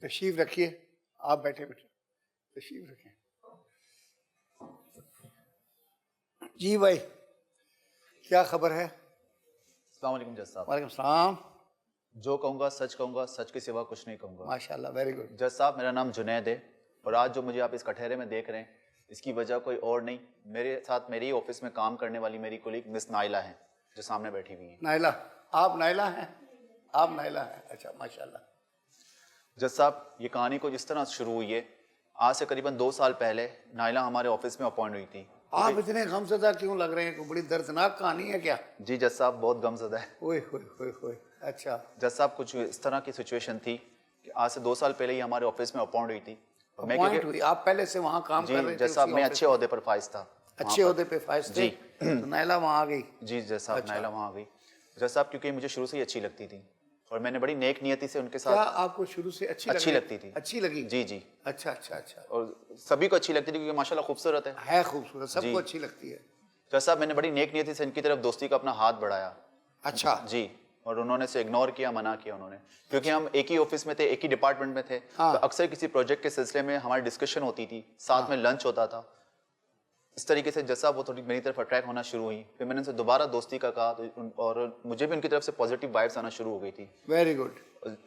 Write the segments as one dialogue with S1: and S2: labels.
S1: तशरीफ रखिए, आप बैठे बैठे तशरीफ रखें। जी भाई, क्या खबर है?
S2: अस्सलाम वालेकुम जज साहब।
S1: वालेकुम सलाम।
S2: जो कहूँगा, सच के सिवा कुछ नहीं कहूँगा।
S1: माशाल्लाह, वेरी गुड।
S2: जज साहब, मेरा नाम जुनैद है और आज जो मुझे आप इस कटहरे में देख रहे हैं, इसकी वजह कोई और नहीं, मेरे साथ मेरे ही ऑफिस में काम करने वाली मेरी कोलीग मिस नाइला हैं, जो सामने बैठी हुई हैं।
S1: नाइला, आप नाइला हैं? आप नाइला हैं, अच्छा माशाल्लाह।
S2: जज साहब, ये कहानी को जिस तरह शुरू हुई है, आज से करीबन 2 साल पहले नाइला हमारे ऑफिस में अपॉइंट हुई थी।
S1: आप इतने गमज़दा क्यों लग रहे हैं? कोई बड़ी दर्दनाक कहानी है क्या?
S2: जी जज साहब, बहुत गमज़दा है।
S1: ओए होए होए होए, अच्छा।
S2: जज साहब, कुछ इस तरह की सिचुएशन थी कि आज से 2 साल पहले ही हमारे ऑफिस में अपॉइंट हुई थी।
S1: अपॉइंट हुई? आप पहले से वहाँ काम कर रहे थे?
S2: जज साहब, मैं अच्छे ओहदे पर फाइज था।
S1: अच्छे ओहदे पे फाइज थे? तो नाइला वहाँ आ गई?
S2: जी जज साहब,
S1: अच्छा।
S2: नाइला वहाँ आ गई। जज साहब, क्योंकि मुझे शुरू से ही अच्छी लगती थी और मैंने बड़ी नेक नियति से उनके
S1: क्या
S2: साथ।
S1: आपको शुरू से अच्छी
S2: लगती थी?
S1: अच्छी लगी?
S2: जी जी।
S1: अच्छा अच्छा अच्छा।
S2: और सभी को अच्छी लगती थी क्योंकि माशाल्लाह खूबसूरत है
S1: खूबसूरत, सबको अच्छी लगती है।
S2: जज साहब, मैंने बड़ी नेक नियति से इनकी तरफ दोस्ती का अपना हाथ बढ़ाया।
S1: अच्छा
S2: जी, और उन्होंने से इग्नोर किया, मना किया उन्होंने, क्योंकि हम एक ही ऑफिस में थे, एक ही डिपार्टमेंट में थे।
S1: हाँ।
S2: तो अक्सर किसी प्रोजेक्ट के सिलसिले में हमारी डिस्कशन होती थी, साथ में लंच होता था। इस तरीके से जैसा वो थोड़ी मेरी तरफ अट्रैक्ट होना शुरू हुई, फिर मैंने उनसे दोबारा दोस्ती का कहा और मुझे भी उनकी तरफ से पॉजिटिव वाइब्स आना शुरू हो गई थी।
S1: Very good.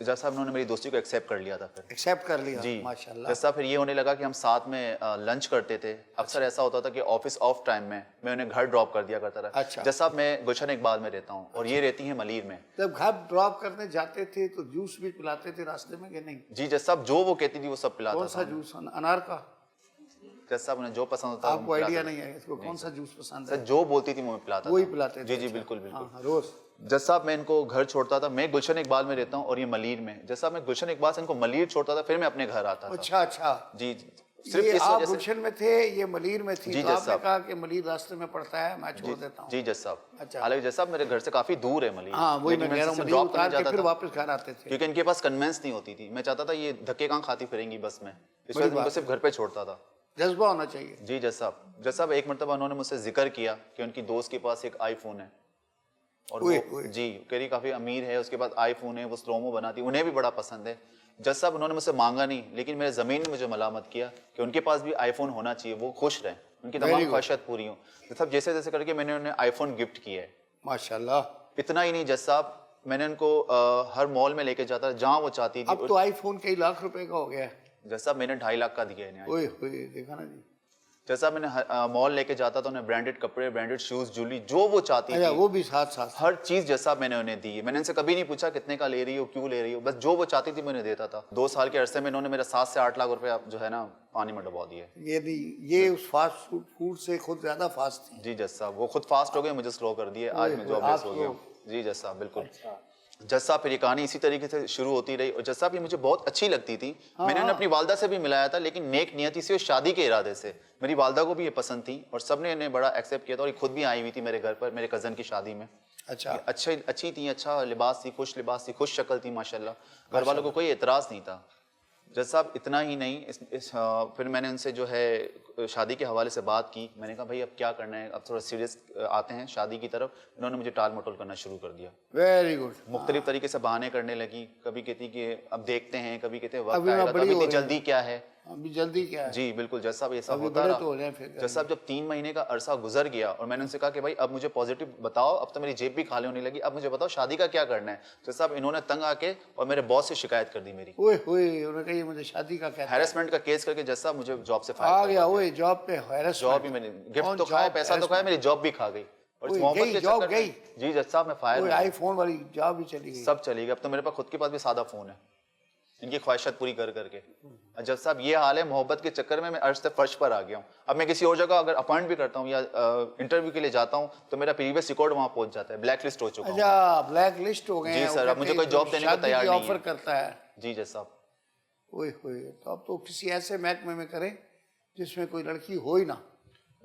S2: जैसा उन्होंने मेरी दोस्ती को एक्सेप्ट कर लिया था। फिर
S1: एक्सेप्ट कर लिया?
S2: जी
S1: माशाल्लाह।
S2: जैसा फिर ये होने लगा कि हम साथ में लंच करते थे। अक्सर ऐसा होता था कि ऑफिस ऑफ टाइम में मैं उन्हें घर ड्रॉप कर दिया करता था।
S1: अच्छा।
S2: जैसा मैं गुलशन इकबाल में रहता हूँ और ये रहती हैं मलीर में।
S1: जब घर ड्रॉप करने जाते थे तो जूस भी पिलाते थे रास्ते में कि नहीं?
S2: जी जैसा जो वो कहती थी वो सब पिलाता था।
S1: कौन सा जूस? अनार का?
S2: जैसा उन्हें जो पसंद होता
S1: आपको आइडिया नहीं है इसको कौन सा जूस पसंद है?
S2: जो बोलती थी वो मैं पिलाता था।
S1: वही पिलाते थे?
S2: जी जी
S1: अच्छा।
S2: बिल्कुल बिल्कुल।
S1: हाँ, रोज?
S2: जज साहब, मैं इनको घर छोड़ता था, मैं गुलशन इकबाल में रहता हूँ और ये मलीर में। जैसा मैं गुलशन इकबाल से इनको मलीर छोड़ता था, फिर मैं अपने घर आता था।
S1: अच्छा अच्छा।
S2: जी,
S1: सिर्फ
S2: इस
S1: आप
S2: वजह से।
S1: गुलशन में थे, ये मलीर में थी,
S2: जी,
S1: तो
S2: जज
S1: आपने
S2: साहब।
S1: कहा कि मलीर रास्ते में पड़ता है, मैं छोड़ देता हूँ।
S2: जी जज साहब।
S1: अच्छा।
S2: हालांकि जज साहब, मेरे घर से काफी दूर है मलीर।
S1: हाँ वही मैं
S2: लेकिन
S1: कह रहा हूँ,
S2: इनसे
S1: मलीर
S2: drop
S1: उतार
S2: करने
S1: के
S2: जाता
S1: फिर
S2: था,
S1: वापस घर आते थे।
S2: क्योंकि इनके पास कन्वेंस नहीं होती थी। मैं चाहता था ये धक्के कहाँ खाती फिरेंगी बस में, इस
S1: बड़ी
S2: वजह से
S1: बात
S2: इनको सिर्फ घर पे छोड़ता था।
S1: जज्बा होना चाहिए।
S2: जी जज साहब। जज साहब, एक मरतबा उन्होंने मुझसे जिक्र किया कि उनकी दोस्त के पास एक आईफोन है और वो जी कह रही काफी अमीर है, उसके पास आईफोन है, वो स्लोमो बनाती है, उन्हें भी बड़ा पसंद है। जज साहब, उन्होंने मुझसे मांगा नहीं, लेकिन मेरे जमीन ने मुझे मलामत किया कि उनके पास भी आईफोन होना चाहिए, वो खुश रहें, उनकी तमाम ख्वाहिशात पूरी हों। जज साहब, जैसे जैसे करके मैंने उन्हें आईफोन गिफ्ट किया है।
S1: माशाल्लाह।
S2: इतना ही नहीं जज साहब, मैंने उनको हर मॉल में लेके जाता जहाँ वो चाहती थी।
S1: अब तो आईफोन कई लाख रुपए का हो गया है।
S2: जज साहब, मैंने 2.5 लाख का दिया है।
S1: ओए होए, देखा ना जी।
S2: जैसा मैंने मॉल लेके जाता था, उन्हें ब्रांडेड कपड़े, ब्रांडेड शूज, ज्वेलरी, जो वो चाहती थी
S1: वो भी साथ साथ
S2: हर चीज जैसा मैंने उन्हें दी है। मैंने उनसे कभी नहीं पूछा कितने का ले रही हो, क्यों ले रही हो, बस जो वो चाहती थी मैं उन्हें देता था। 2 साल के अरसे में इन्होंने मेरा 7 से 8 लाख रुपए जो है ना पानी में डुबा दिए।
S1: ये उस फास्ट फूड से खुद ज्यादा फास्ट थी।
S2: जी जज साहब, वो खुद फास्ट हो गए, मुझे स्लो कर दिए। आज मैं जॉबलेस हो गया। जी जज साहब, बिल्कुल। जज साहब, फिर ये कहानी इसी तरीके से शुरू होती रही और जज साहब ये मुझे बहुत अच्छी लगती थी। मैंने उन्हें अपनी वालदा से भी मिलाया था, लेकिन नेक नियति से और शादी के इरादे से। मेरी वालदा को भी ये पसंद थी और सबने इन्हें बड़ा एक्सेप्ट किया था और ये खुद भी आई हुई थी मेरे घर पर, मेरे कजन की शादी में।
S1: अच्छा।
S2: अच्छी थी, अच्छा लिबास थी, खुश लिबास थी, खुश शक्ल थी माशाल्लाह। घर वालों को कोई एतराज नहीं था। जज साहब, इतना ही नहीं, फिर मैंने उनसे जो है शादी के हवाले से बात की। मैंने कहा भाई अब क्या करना है, अब थोड़ा सीरियस आते हैं शादी की तरफ। इन्होंने मुझे टाल मटोल करना शुरू कर दिया।
S1: Very good.
S2: मुख्तलिफ तरीके से बहाने करने लगी। कभी कहती कि अब देखते हैं, कभी कहते वक्त आएगा, कभी इतनी जल्दी क्या है,
S1: अभी जल्दी क्या है।
S2: जी बिल्कुल जज साहब, ऐसा
S1: अभी
S2: होता
S1: बड़े
S2: रहा।
S1: तो हो जाए फिर।
S2: जज साहब, जब 3 महीने का अरसा गुजर गया और मैंने उनसे कहा कि भाई अब मुझे पॉजिटिव बताओ, अब तो मेरी जेब भी खाली होने लगी, अब मुझे बताओ शादी का क्या करना है। जज साहब, इन्होंने तंग आके और मेरे बॉस से शिकायत कर दी मेरी।
S1: ओए होए, उन्होंने कहा ये मुझे शादी का कहता है।
S2: हैरेसमेंट का केस करके जज साहब मुझे जॉब से
S1: आ
S2: फायर
S1: गया। ओए, जॉब पे हैरेसमेंट।
S2: जॉब ही मैंने गिफ्ट तो खाया, पैसा तो खाया, मेरी जॉब भी खा गई। और इस मोहब्बत के
S1: जॉब
S2: चक्कर
S1: गई।
S2: में जी जज साहब, मैं फायर।
S1: आईफोन वाली जॉब भी चली गई।
S2: सब चली गई। अब तो मेरे पास खुद के पास भी सादा फोन है, इनकी ख्वाहिशात पूरी कर करके। जज साहब, ये हाल है, मोहब्बत के चक्कर में मैं अर्श से फर्श पर आ गया हूँ। अब मैं किसी और जगह अगर अपॉइंट भी करता हूँ या इंटरव्यू के लिए जाता हूँ तो मेरा प्रीवियस रिकॉर्ड वहाँ पहुंच जाता है, ब्लैक लिस्ट हो चुका हूं।
S1: अच्छा, ब्लैक लिस्ट हो गए
S2: जी
S1: हैं।
S2: सर, अब मुझे कोई जॉब देने को तैयार नहीं है।
S1: ऑफर करता है।
S2: जी जज साहब।
S1: ओए होए, तो अब तो किसी ऐसे महकमे में करें जिसमें कोई लड़की हो ही ना।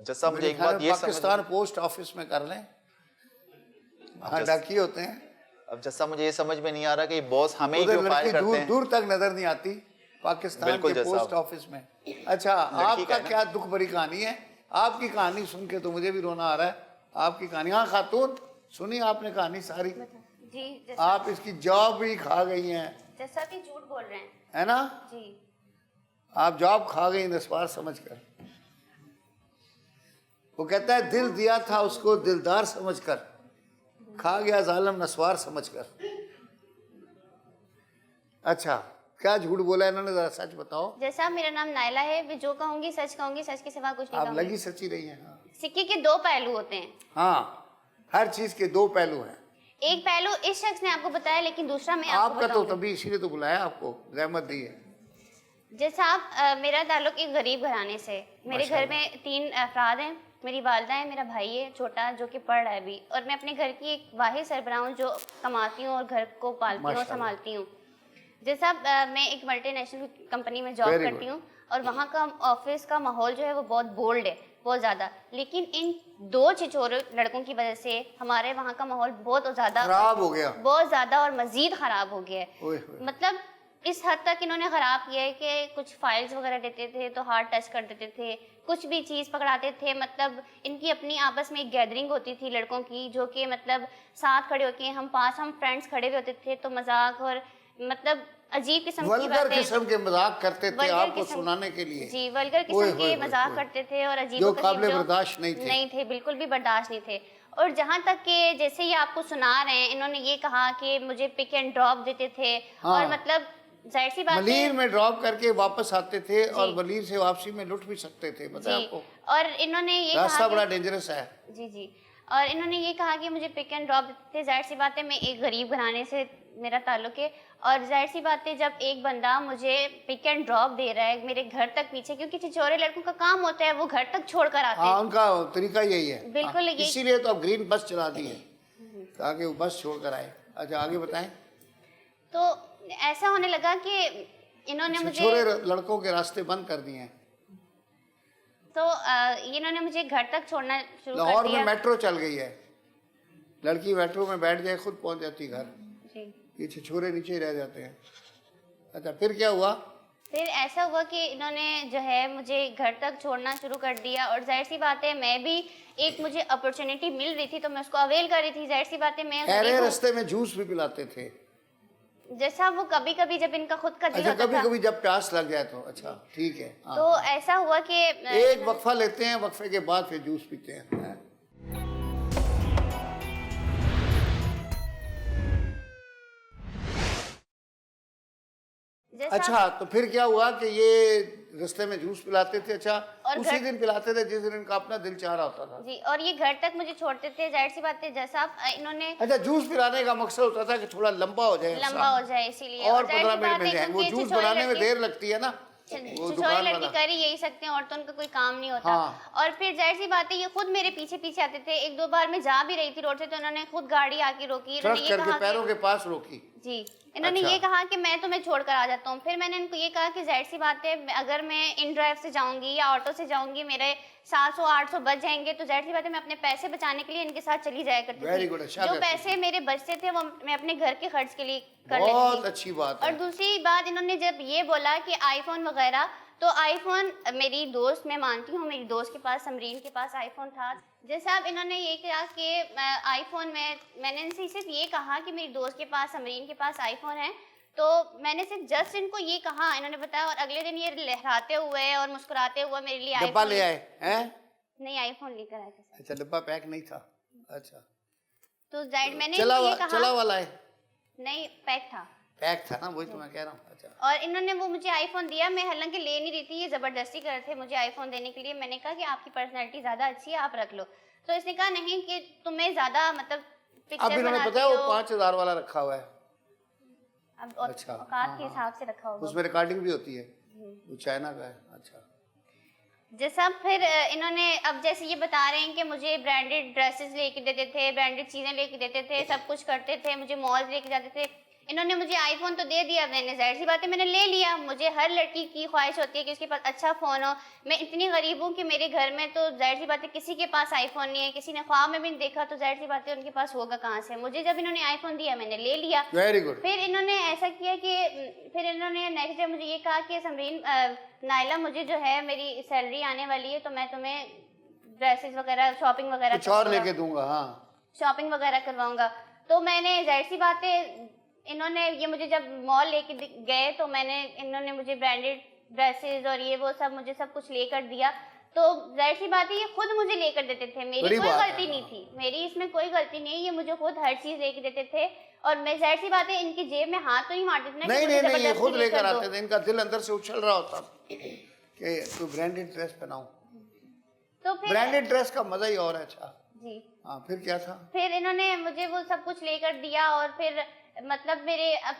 S2: जज साहब, मुझे एक बात ये
S1: पाकिस्तान पोस्ट ऑफिस में कर लें, वहाँ डाकी होते हैं।
S2: अब जज साहब, मुझे ये समझ में नहीं आ रहा कि बॉस हमें ही क्यों फायर करते हैं।
S1: दूर तक नजर नहीं आती पाकिस्तान के पोस्ट ऑफिस में। अच्छा, आपका क्या दुख भरी कहानी है? आपकी कहानी सुन के तो मुझे भी रोना आ रहा है। आपकी कहानी, हाँ खातून, सुनी आपने कहानी सारी?
S3: जी।
S1: आप इसकी जॉब भी खा गई हैं,
S3: जैसा भी झूठ बोल रहे हैं
S1: है ना?
S3: जी।
S1: आप जॉब खा गई नस्वार समझकर। वो कहता है दिल दिया था उसको दिलदार समझकर, खा गया जालिम नस्वार समझकर। अच्छा, क्या झूठ बोला इन्होंने, जरा सच बताओ।
S3: जैसा मेरा नाम नायला है, मैं जो कहूंगी सच कहूंगी, सच के सिवा कुछ नहीं
S1: आप
S3: कहूंगी।
S1: लगी सच्ची रही हैं। हाँ।
S3: सिक्के के दो पहलू होते हैं।
S1: हाँ, हर चीज के दो पहलू हैं।
S3: एक पहलू इस शख्स ने आपको बताया, लेकिन दूसरा मैं आपको
S1: आपका तो
S3: बताऊंगी।
S1: तभी इसीलिए तो बुलाया आपको, रहमत दी है।
S3: जैसा आप मेरा ताल्लुक एक गरीब घराने से। मेरे घर में 3 अफराद हैं। मेरी वालदा है, मेरा भाई है छोटा जो कि पढ़ रहा है अभी, और मैं अपने घर की एक वाहिद सरबराह हूँ जो कमाती हूँ और घर को पालती हूँ और संभालती हूँ। जैसा मैं एक मल्टीनेशनल कंपनी में जॉब करती हूँ और वहाँ का ऑफिस का माहौल जो है वो बहुत बोल्ड है, बहुत ज़्यादा। लेकिन इन 2 छिछोरे लड़कों की वजह से हमारे वहाँ का माहौल बहुत ज़्यादा
S1: खराब हो गया,
S3: बहुत ज़्यादा, और मज़ीद ख़राब हो गया है। मतलब इस हद तक इन्होंने ख़राब किया है कि कुछ फाइल्स वगैरह देते थे तो हार्ड टच कर देते थे, कुछ भी चीज़ पकड़ाते थे। मतलब इनकी अपनी आपस में एक गैदरिंग होती थी लड़कों की, जो कि मतलब साथ खड़े होके हम फ्रेंड्स खड़े हुए होते थे, तो मजाक और मतलब अजीब किस्म की
S1: वल्गर किस्म के मजाक करते थे आपको सुनाने के लिए।
S3: जी, वल्गर किस्म के मजाक करते थे और अजीब
S1: जो काबिल बर्दाश्त नहीं थे,
S3: बिल्कुल भी बर्दाश्त नहीं थे। और जहाँ तक कि जैसे ये आपको सुना रहे हैं, इन्होंने ये कहा कि मुझे पिक एंड ड्रॉप देते थे। हाँ। और मतलब जाहिर सी बात है,
S1: मलीर में ड्रॉप करके वापस आते थे और मलीर से वापसी में लुट भी सकते थे, पता है आपको।
S3: और इन्होंने ये
S1: रास्ता बड़ा डेंजरस है।
S3: जी जी। और इन्होंने ये कहा कि मुझे पिक एंड ड्रॉप देते थे। जाहिर सी बात है, मैं एक गरीब घराने से मेरा ताल्लुक है, और जाहिर सी बात है जब एक बंदा मुझे पिक एंड ड्रॉप दे रहा है मेरे घर तक पीछे, क्योंकि छिछोरे लड़कों का काम होता है वो घर तक छोड़कर आते हैं।
S1: हाँ, उनका तरीका यही है।
S3: बिल्कुल यही।
S1: इसीलिए तो अब ग्रीन बस चला दी है ताकि वो बस छोड़कर आए। अच्छा, आगे बताएं।
S3: तो ऐसा होने लगा कि इन्होंने मुझे
S1: छोरे लड़कों के रास्ते बंद कर दिए हैं।
S3: तो इन्होंने मुझे घर तक छोड़ना शुरू कर दिया।
S1: लाहौर में मेट्रो चल गई है, लड़की मेट्रो में बैठ जाए खुद पहुंच जाती घर। ये छिछोरे नीचे ही रह जाते हैं। अच्छा, फिर क्या हुआ?
S3: फिर ऐसा हुआ कि इन्होंने जो है मुझे घर तक छोड़ना शुरू कर दिया, और जाहिर सी बात है मैं भी एक मुझे अपॉर्चुनिटी मिल रही थी तो मैं उसको अवेल कर रही थी। जाहिर सी बात है मैं
S1: रास्ते में जूस भी पिलाते थे।
S3: जैसा वो कभी कभी जब इनका खुद का दिल होता था,
S1: कभी जब प्यास लग जाए तो। अच्छा, ठीक है।
S3: तो ऐसा हुआ कि
S1: एक वक्फा लेते हैं, वक्फे के बाद फिर जूस पीते हैं। अच्छा, तो फिर क्या हुआ कि ये रास्ते में जूस पिलाते थे। अच्छा, उसी दिन पिलाते थे जिस दिन इनका अपना दिल चाह रहा होता था।
S3: जी, और ये घर तक मुझे छोड़ते थे। जाहिर सी बात है जैसा इन्होंने।
S1: अच्छा, जूस पिलाने का मकसद होता था कि थोड़ा लंबा हो जाए,
S3: इसीलिए।
S1: और 15 मिनट मिल जाए। वो जूस बनाने में देर लगती है ना,
S3: छिछोरे लड़के कर ही यही सकते हैं और तो उनका कोई काम नहीं होता। हाँ। और फिर जाहिर सी बात है ये खुद मेरे पीछे पीछे आते थे। 1-2 बार मैं जा भी रही थी रोड से तो उन्होंने खुद गाड़ी आके रोकी,
S1: पैरों के पास रोकी।
S3: जी, इन्होंने ये कहा कि मैं तुम्हें छोड़कर आ जाता हूँ। फिर मैंने इनको ये कहा कि जाहिर सी बात है अगर मैं इन ड्राइव से जाऊंगी या ऑटो से जाऊंगी मेरे 700-800 बच जाएंगे, तो जाहिर सी बात है मैं अपने पैसे बचाने के लिए इनके साथ चली जाया करती थी। जो पैसे मेरे बचते थे वो मैं अपने घर के खर्च के लिए कर लेती थी।
S1: बहुत अच्छी बात है।
S3: और दूसरी बात, इन्होंने जब ये बोला कि आईफोन वगैरह, तो आईफोन मेरी दोस्त, मैं मानती हूँ मेरी दोस्त के पास, समरीन के पास आईफोन था। जैसे अब इन्होंने ये कहा कि आईफोन मैंने इनसे सिर्फ ये कहा कि मेरी दोस्त के पास, समरीन के पास आईफोन है, तो मैंने सिर्फ जस्ट इनको ये कहा, इन्होंने बताया, और अगले दिन ये लहराते हुए और मुस्कुराते हुए मेरे लिए
S1: आईफोन ले आए हैं।
S3: नहीं, आईफोन लेकर आए थे।
S1: अच्छा, डब्बा पैक नहीं था। अच्छा,
S3: तो मैंने
S1: ये कहा चला वाला है?
S3: नहीं, पैक था
S1: ना, वही तो मैं कह रहा हूँ। अच्छा,
S3: और इन्होंने वो मुझे आईफोन दिया। मैं हालांकि ले नहीं रही थी, ये जबरदस्ती कर रहे थे मुझे आईफोन देने के लिए। मैंने कहा कि आपकी पर्सनैलिटी ज्यादा अच्छी है, आप रख लो। तो इसने कहा नहीं कि तुम्हें ज्यादा मतलब
S1: पिक्चर बनाती हो। वो 5000 वाला रखा हुआ है।
S3: अब औकात के हिसाब से रखा होगा,
S1: उसमें रिकॉर्डिंग भी होती है, वो चाइना का है। अच्छा,
S3: जैसा फिर इन्होंने अब जैसे ये बता रहे हैं कि मुझे ब्रांडेड ड्रेसेस लेके देते थे, ब्रांडेड चीजें लेके देते थे, सब कुछ करते थे, मुझे मॉल लेके जाते थे। इन्होंने मुझे आईफोन तो दे दिया, मैंने जाहिर सी बात है मैंने ले लिया। मुझे हर लड़की की ख्वाहिश होती है कि उसके पास अच्छा फ़ोन हो। मैं इतनी गरीब हूँ कि मेरे घर में तो जाहिर सी बात है किसी के पास आईफोन नहीं है, किसी ने ख्वाब में भी नहीं देखा, तो जाहिर सी बात है उनके पास होगा कहाँ से। मुझे जब इन्होंने आईफोन दिया मैंने ले लिया।
S1: Very good.
S3: फिर इन्होंने ऐसा किया कि फिर इन्होंने नेक्स्ट डे मुझे ये कहा कि समरीन, नायला, मुझे जो है मेरी सैलरी आने वाली है तो मैं तुम्हें ड्रेसेस वगैरह, शॉपिंग वगैरह
S1: कुछ और लेके दूंगा। हाँ,
S3: शॉपिंग वगैरह करवाऊंगा। तो मैंने जाहिर सी बात है इन्होंने ये मुझे जब मॉल लेके गए तो इन्होंने मुझे ब्रांडेड ड्रेसेस और ये वो सब मुझे सब कुछ लेकर दिया। तो जाहिर सी बात है ये खुद मुझे लेकर देते थे, मेरी कोई गलती नहीं थी, मेरी इसमें कोई गलती नहीं है, ये मुझे खुद हर चीज लेके देते थे। और मैं जाहिर सी बात है इनकी जेब में हाथ तो नहीं मारते थे ना।
S1: नहीं, ये खुद लेकर आते थे, इनका दिल अंदर से उछल रहा होता कि तू ब्रांडेड ड्रेस पहनाऊं।
S3: तो फिर
S1: ब्रांडेड ड्रेस का मजा ही और है। अच्छा
S3: जी
S1: हाँ, फिर क्या था? फिर
S3: इन्होंने मुझे वो सब कुछ लेकर दिया और फिर मतलब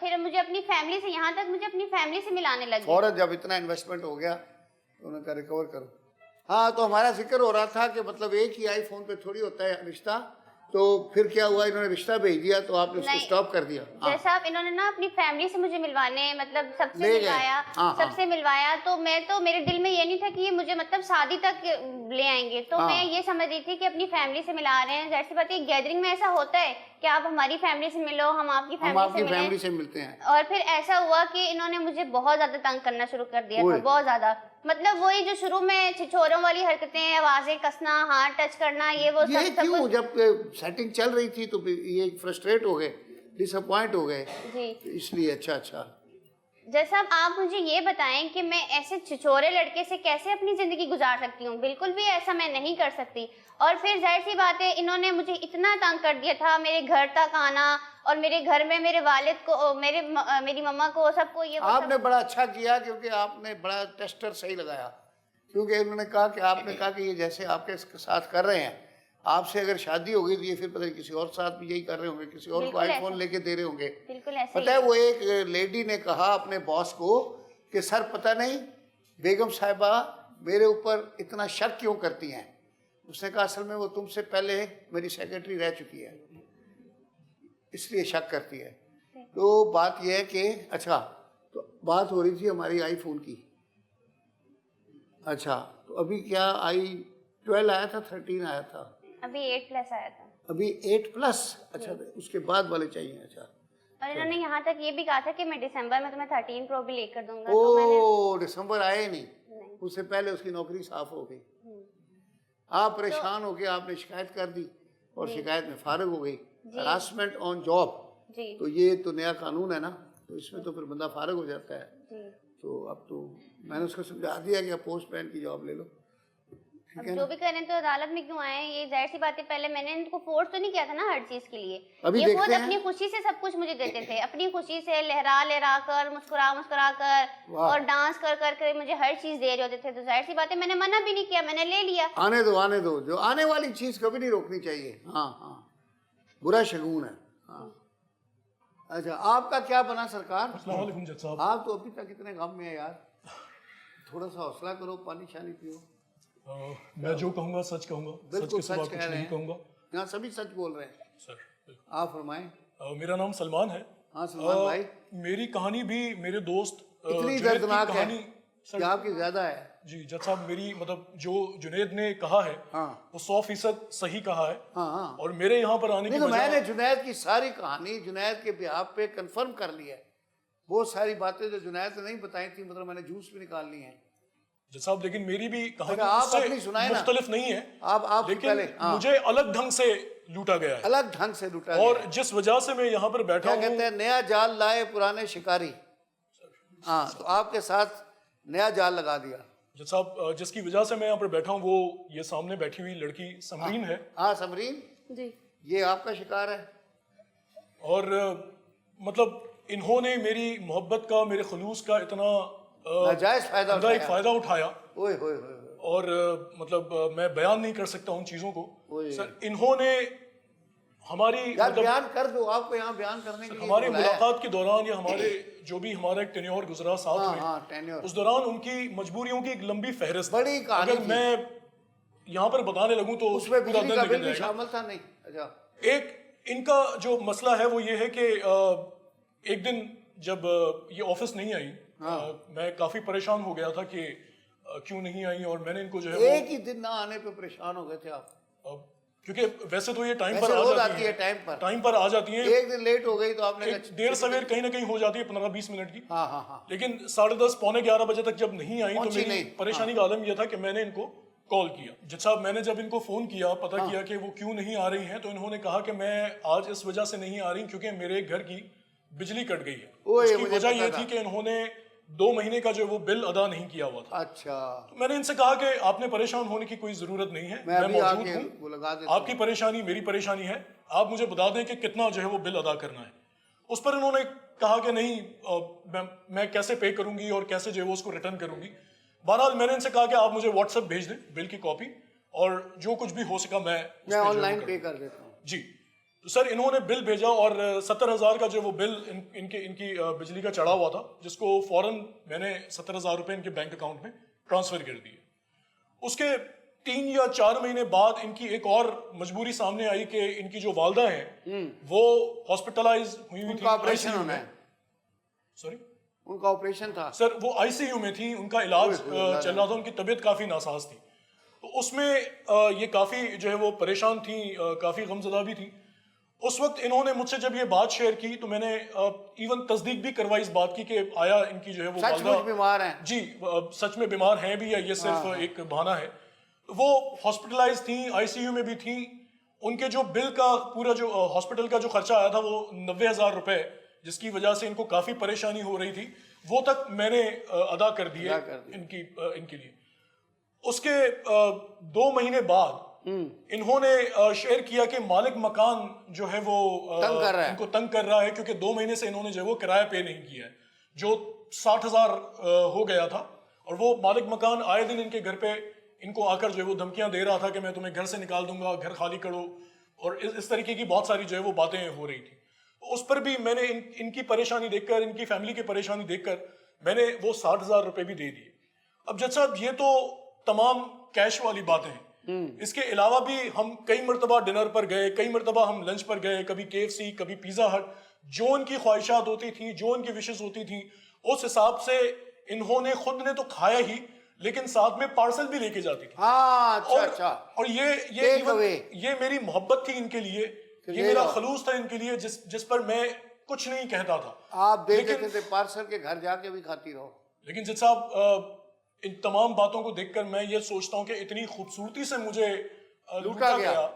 S3: फिर मुझे अपनी फैमिली से, यहाँ तक मुझे अपनी फैमिली से मिलाने लगे।
S1: फौरन जब इतना इन्वेस्टमेंट हो गया तो उन्होंने कहा रिकवर करो। हाँ, तो हमारा जिक्र हो रहा था कि मतलब एक ही आईफोन पे थोड़ी होता है रिश्ता, तो फिर क्या हुआ, इन्होंने रिश्ता भेज दिया तो आपने उसको स्टॉप कर दिया?
S3: जैसा आप इन्होंने ना अपनी फैमिली से मुझे मिलवाने, मतलब सबसे मिलवाया, सबसे मिलवाया, तो मेरे दिल में ये नहीं था कि ये मुझे मतलब शादी तक ले आएंगे। तो मैं ये समझ रही थी कि अपनी फैमिली से मिला रहे हैं। जैसी बात है, गैदरिंग में ऐसा होता है कि आप हमारी फैमिली से मिलो, हम आपकी फैमिली से
S1: मिलते हैं।
S3: और फिर ऐसा हुआ कि इन्होंने मुझे बहुत ज्यादा तंग करना शुरू कर दिया था, बहुत ज्यादा। मतलब वही जो शुरू में छिछोरों वाली हरकतें, आवाजें कसना, हाथ टच करना, ये वो सब
S1: क्यों? जब सेटिंग चल रही थी तो ये फ्रस्ट्रेट हो गए, डिसअपॉइंट हो गए जी, इसलिए। अच्छा
S3: जैसा आप मुझे ये बताएं कि मैं ऐसे छिछोरे लड़के से कैसे अपनी जिंदगी गुजार सकती हूँ? बिल्कुल भी ऐसा मैं नहीं कर सकती। और फिर जाहिर सी बात है, इन्होंने मुझे इतना तंग कर दिया था, मेरे घर तक आना, और मेरे घर में मेरे वालिद को, मेरी मम्मा को, सबको ये।
S1: आपने बड़ा अच्छा किया, क्योंकि आपने बड़ा टेस्टर सही लगाया, क्योंकि उन्होंने कहा कि आपने कहा कि ये जैसे आपके साथ कर रहे हैं, आपसे अगर शादी होगी तो ये फिर पता नहीं किसी और साथ भी यही कर रहे होंगे, किसी और को आईफोन लेके दे रहे होंगे।
S3: बिल्कुल ऐसा
S1: पता है, वो एक लेडी ने कहा अपने बॉस को कि सर पता नहीं बेगम साहिबा मेरे ऊपर इतना शक क्यों करती हैं। उसने कहा असल में वो तुमसे पहले मेरी सेक्रेटरी रह चुकी है, इसलिए शक करती है। तो बात यह है कि अच्छा, तो बात हो रही थी हमारी आईफोन की। अच्छा, तो अभी क्या i12 आया था, 13 आया था?
S3: अभी 8+ आया था।
S1: अभी 8+? अच्छा, उसके बाद वाले चाहिए। अच्छा,
S3: और इन्होंने यहाँ तक ये भी कहा था कि मैं दिसंबर में तुम्हें 13 प्रो भी लेकर दूंगा।
S1: तो दिसंबर आए नहीं, उससे पहले उसकी नौकरी साफ हो गई। आप परेशान हो गए, आपने शिकायत कर दी और शिकायत में फारिग हो गई। हरासमेंट ऑन जॉब, तो ये तो नया कानून है ना, तो इसमें तो फिर बंदा फारिग हो जाता है। तो अब तो मैंने उसको समझा दिया कि आप पोस्टमैन की जॉब ले लो।
S3: अब जो भी करें तो अदालत में क्यों आए? ये जाहिर सी बात है, पहले मैंने इनको फोर्स तो नहीं किया था ना हर चीज के लिए। ये खुद अपनी खुशी से सब कुछ मुझे देते थे, अपनी खुशी से लहरा कर, मुस्कुरा कर और डांस कर मुझे हर चीज दे रहे होते थे। तो जाहिर सी बात है, मैंने मना भी नहीं किया, मैंने ले लिया।
S1: आने दो, जो आने वाली चीज कभी नहीं रोकनी चाहिए। हाँ, बुरा शगुन है। अच्छा, आपका क्या बना सरकार?
S4: अस्सलाम वालेकुम जज साहब।
S1: आप तो अभी तक इतने गम में है यार, थोड़ा सा हौसला करो, पानी शानी पियो।
S4: मैं जो कहूँगा सच कहूँगा, सच के सिवा कुछ नहीं कहूँगा।
S1: यहाँ सभी सच बोल रहे हैं
S4: सर।
S1: आप फरमाएं।
S4: मेरा नाम सलमान है।
S1: हाँ सलमान भाई,
S4: मेरी कहानी भी मेरे दोस्त
S1: इतनी दर्दनाक है कि आपकी ज्यादा है।
S4: जी जज साहब, मेरी मतलब जो जुनैद ने कहा है वो 100% सही कहा है।
S1: हाँ।
S4: और मेरे यहाँ पर आने की
S1: तो मैंने जुनैद की सारी कहानी जुनैद के बिहाफ पे कंफर्म कर ली है। बहुत सारी बातें जो जुनैद ने नहीं बताई थी, मतलब मैंने जूस भी निकाल ली है
S4: जज साहब। लेकिन मेरी भी कहानी
S1: आप अपनी सुनाए ना,
S4: मुख्तलिफ नहीं है।
S1: आप
S4: लेकिन
S1: पहले
S4: मुझे अलग ढंग से लूटा गया है,
S1: अलग ढंग से लूटा
S4: और जिस वजह से मैं यहाँ पर बैठा हूँ,
S1: कहते हैं नया जाल लाए पुराने शिकारी। हाँ, तो आपके साथ नया जाल लगा दिया।
S4: जज साहब, जिसकी वजह से मैं यहाँ पर बैठा हूँ वो ये सामने बैठी हुई लड़की समरीन है।
S1: हाँ समरीन
S3: जी,
S1: ये आपका शिकार है।
S4: और मतलब इन्होंने मेरी मोहब्बत का, मेरे खलूस का इतना
S1: नाजायज
S4: फायदा उठाया।
S1: ओए
S4: और मतलब मैं बयान नहीं कर सकता उन चीजों को। सर, इन्होंने हमारी
S1: मतलब बयान कर दो, आपको यहाँ बयान करने के लिए
S4: हमारी मुलाकात के दौरान या हमारे जो भी हमारा एक टेन्योर गुजरा साथ में, उस दौरान उनकी मजबूरियों की एक लंबी फहरिस्त,
S1: बड़ी कहानी
S4: अगर मैं यहाँ पर बताने लगूं तो
S1: उसमें बिजली का बिल भी शामिल था। नहीं, अच्छा,
S4: एक इनका जो मसला है वो ये है कि एक दिन जब ये ऑफिस नहीं आई, मैं काफी परेशान हो गया था कि क्यों नहीं आई, और मैंने इनको जो है
S1: एक ही दिन ना आने पे परेशान हो गए थे आप?
S4: क्योंकि वैसे तो ये टाइम पर आ जाती है,
S1: एक दिन लेट हो गई तो आपने
S4: देर सवेर कहीं ना कहीं हो जाती है 15-20 मिनट की।
S1: हाँ।
S4: लेकिन 10:30 पौने 11 बजे तक जब नहीं आई तो मेरी परेशानी का आलम यह था कि मैंने इनको कॉल किया। जज साहब, मैंने जब इनको फोन किया, पता किया कि वो क्यों नहीं आ रही हैं, तो इन्होंने कहा कि मैं आज इस वजह से नहीं आ रही क्योंकि मेरे घर की बिजली कट गई है।
S1: ओए,
S4: उसकी
S1: मुझे
S4: वजह
S1: पता
S4: ये
S1: था।
S4: थी कि इन्होंने 2 महीने का जो वो बिल अदा नहीं किया हुआ था।
S1: अच्छा,
S4: तो मैंने इनसे कहा कि आपने परेशान होने की कोई जरूरत नहीं है,
S1: मैं अभी
S4: मौजूद
S1: आके
S4: हूँ,
S1: वो लगा देता
S4: आपकी परेशानी मेरी परेशानी है, आप मुझे बता दें कि कितना जो है वो बिल अदा करना है। उस पर इन्होंने कहा कि नहीं मैं कैसे पे करूंगी और कैसे जो है वो उसको रिटर्न करूंगी। बहरहाल मैंने इनसे कहा कि आप मुझे व्हाट्सएप भेज दें बिल की कॉपी, और जो कुछ भी हो सका मैं उस पे जो है वो
S1: ऑनलाइन
S4: कर
S1: पे
S4: दूंगा।
S1: कर देता हूँ।
S4: जी, तो सर इन्होंने बिल भेजा और 70,000 का जो वो बिल इनकी बिजली का चढ़ा हुआ था, जिसको फौरन मैंने 70,000 रुपए इनके बैंक अकाउंट में ट्रांसफर कर दिए। उसके 3 या 4 महीने बाद इनकी एक और मजबूरी सामने आई कि इनकी जो वालदा है वो हॉस्पिटलाइज हुई थी,
S1: उनका ऑपरेशन
S4: ICU
S1: होना
S4: में।
S1: है,
S4: सॉरी
S1: उनका ऑपरेशन था।
S4: सर, वो ICU में थी, उनका इलाज चल रहा था, उनकी तबीयत काफी नासाज थी। तो उसमें ये काफी जो है वो परेशान थी, काफी गमजदा भी थी। उस वक्त इन्होंने मुझसे जब ये बात शेयर की तो मैंने इवन तस्दीक भी करवाई इस बात की कि आया इनकी जो है वो
S1: सचमुच बीमार हैं।
S4: जी सच में बीमार हैं भी या ये सिर्फ एक बहाना है। वो हॉस्पिटलाइज थी, ICU में भी थी। उनके जो बिल का पूरा जो हॉस्पिटल का जो खर्चा आया था वो 90,000 रुपए, जिसकी वजह से इनको काफी परेशानी हो रही थी, वो तक मैंने अदा कर दिए इनके लिए। उसके 2 महीने बाद इन्होंने शेयर किया कि मालिक मकान जो है वो
S1: तंग कर रहा है।
S4: इनको तंग कर रहा है, क्योंकि 2 महीने से इन्होंने जो है वो किराया पे नहीं किया है, जो 60,000 हो गया था। और वो मालिक मकान आए दिन इनके घर पे इनको आकर जो है वो धमकियां दे रहा था कि मैं तुम्हें घर से निकाल दूंगा, घर खाली करो, और इस तरीके की बहुत सारी जो है वो बातें हो रही थी। तो उस पर भी मैंने इनकी परेशानी देखकर, इनकी फैमिली की परेशानी देखकर मैंने वो 60,000 रुपए भी दे दिए। अब जज साहब, ये तो तमाम कैश वाली बातें हैं। इसके अलावा भी हम कई मरतबा डिनर पर गए, कई मरतबा हम लंच पर गए, कभी KFC, कभी पिज्जा हट। जो उनकी ख्वाहिशात होती थी, जो उनकी विशेष होती थी, उस हिसाब से इन्होंने खुद ने तो खाया ही, लेकिन साथ में पार्सल भी लेके जाती थी।
S1: हाँ, अच्छा
S4: और
S1: अच्छा।
S4: और
S1: Take away।
S4: ये मेरी मोहब्बत थी इनके लिए, ये मेरा खलूस था इनके लिए, जिस पर मैं कुछ नहीं कहता था।
S1: आप दे देते थे पार्सल के, घर जाके भी खाती रहो।
S4: लेकिन जज साहब, इन तमाम बातों को देखकर मैं ये सोचता हूँ कि इतनी खूबसूरती से मुझे लूटा गया,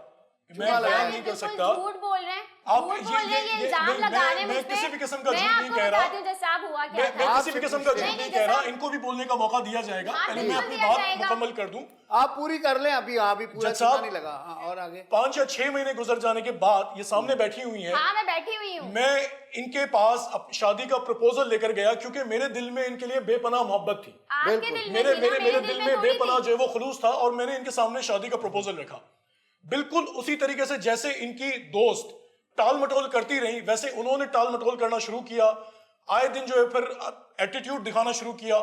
S4: मैं बयान नहीं कर सकता।
S3: झूठ बोल रहे हैं,
S4: आप
S3: झूठ बोल रहे हैं, ये इल्जाम
S4: नहीं,
S3: लगा रहे हैं
S4: मैं
S3: मुझ पे।
S4: किसी भी किस्म का
S3: मैं
S4: झूठ नहीं
S3: आपको
S4: कह रहा।
S3: बताती हूँ जज साहब हुआ क्या
S4: मैं
S3: था।
S4: किसी भी किस्म का झूठ
S3: नहीं,
S4: नहीं
S3: नहीं,
S4: कह रहा।
S3: जज
S4: इनको भी बोलने का मौका दिया जाएगा,
S3: हाँ,
S4: पहले मैं
S3: बिल्कुल
S4: अपनी
S3: दिया
S4: बात
S3: जाएगा।
S4: मुकम्मल कर दूं।
S1: आप पूरी कर लें अभी, अभी पूरा
S4: जज
S1: चुना
S4: साहब,
S1: नहीं लगा। हाँ, और आगे
S4: 5 या 6 महीने गुजर जाने के बाद ये सामने बैठी हुई है।
S3: हाँ, मैं बैठी हुई हूँ।
S4: मैं इनके पास शादी का प्रपोजल लेकर गया, क्योंकि मेरे दिल में इनके लिए बेपनाह मोहब्बत थी।
S3: आपके दिल में
S4: मेरे
S3: थी ना,
S4: मेरे दिल में
S3: थोड़ी
S4: बेपनाह
S3: थी।
S4: जो है वो खुलूस था, और मैंने इनके सामने शादी का प्रपोजल रखा। बिल्कुल उसी तरीके से जैसे इनकी दोस्त टाल मटोल करती रही, वैसे उन्होंने टाल मटोल करना शुरू किया। आए दिन जो है फिर एटीट्यूड दिखाना शुरू किया,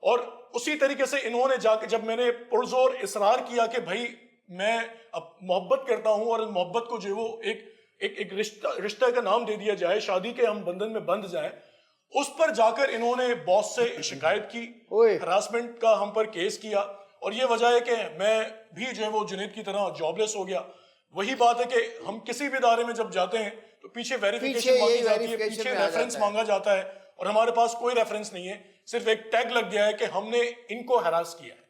S4: और उसी तरीके से इन्होंने जाके, जब मैंने पुरजोर इसरार किया कि भाई मैं अब मोहब्बत करता हूं, और मोहब्बत को जो है वो एक रिश्ते का नाम दे दिया जाए, शादी के हम बंधन में बंध जाए, उस पर जाकर इन्होंने बॉस से शिकायत की, हरासमेंट का हम पर केस किया। और ये वजह है कि मैं भी जो है वो जुनैद की तरह जॉबलेस हो गया। वही बात है कि हम किसी भी इदारे में जब जाते हैं तो पीछे वेरिफिकेशन मांगी जाती है, पीछे रेफरेंस मांगा जाता है, और हमारे पास कोई रेफरेंस नहीं है, सिर्फ एक टैग लग गया है कि हमने इनको हरास किया है।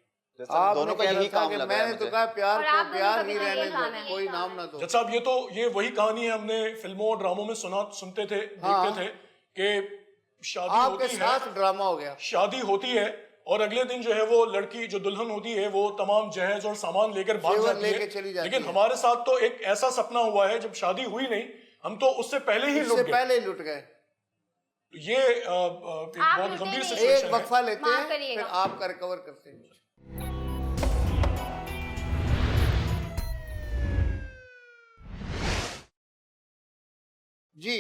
S2: दोनों का यही काम लग रहा है
S1: मैंने तो
S2: मुझे।
S1: कहा प्यार
S3: और
S1: को
S3: आप दोनों
S1: प्यार
S3: का
S1: ही
S3: भी
S1: रहने
S3: यही काम
S1: दो,
S3: है।
S1: कोई नाम ना दो।
S4: जज साहब, ये वही कहानी है, हमने फिल्मों और ड्रामों में सुनते थे, देखते थे कि शादी
S1: आपके
S4: होती है,
S1: साथ ड्रामा हो गया।
S4: शादी होती है, और अगले दिन जो है वो लड़की जो दुल्हन होती है वो तमाम जहेज और सामान लेकर भाग
S1: जेवर
S4: जाती
S1: लेके चली
S4: है।
S1: जाती
S4: लेकिन
S1: है।
S4: हमारे साथ तो एक ऐसा सपना हुआ है, जब शादी हुई नहीं, हम तो उससे पहले ही लुट
S1: इससे
S4: गए।
S1: पहले ही लुट गए।
S4: ये एक बहुत
S3: लुटे
S4: गंभीर
S3: नहीं।
S4: सिचुएशन
S1: एक
S4: है।
S1: वक्फा लेते
S3: माफ
S1: हैं,
S3: करिएगा।
S1: फिर आपका रिकवर करते हैं। जी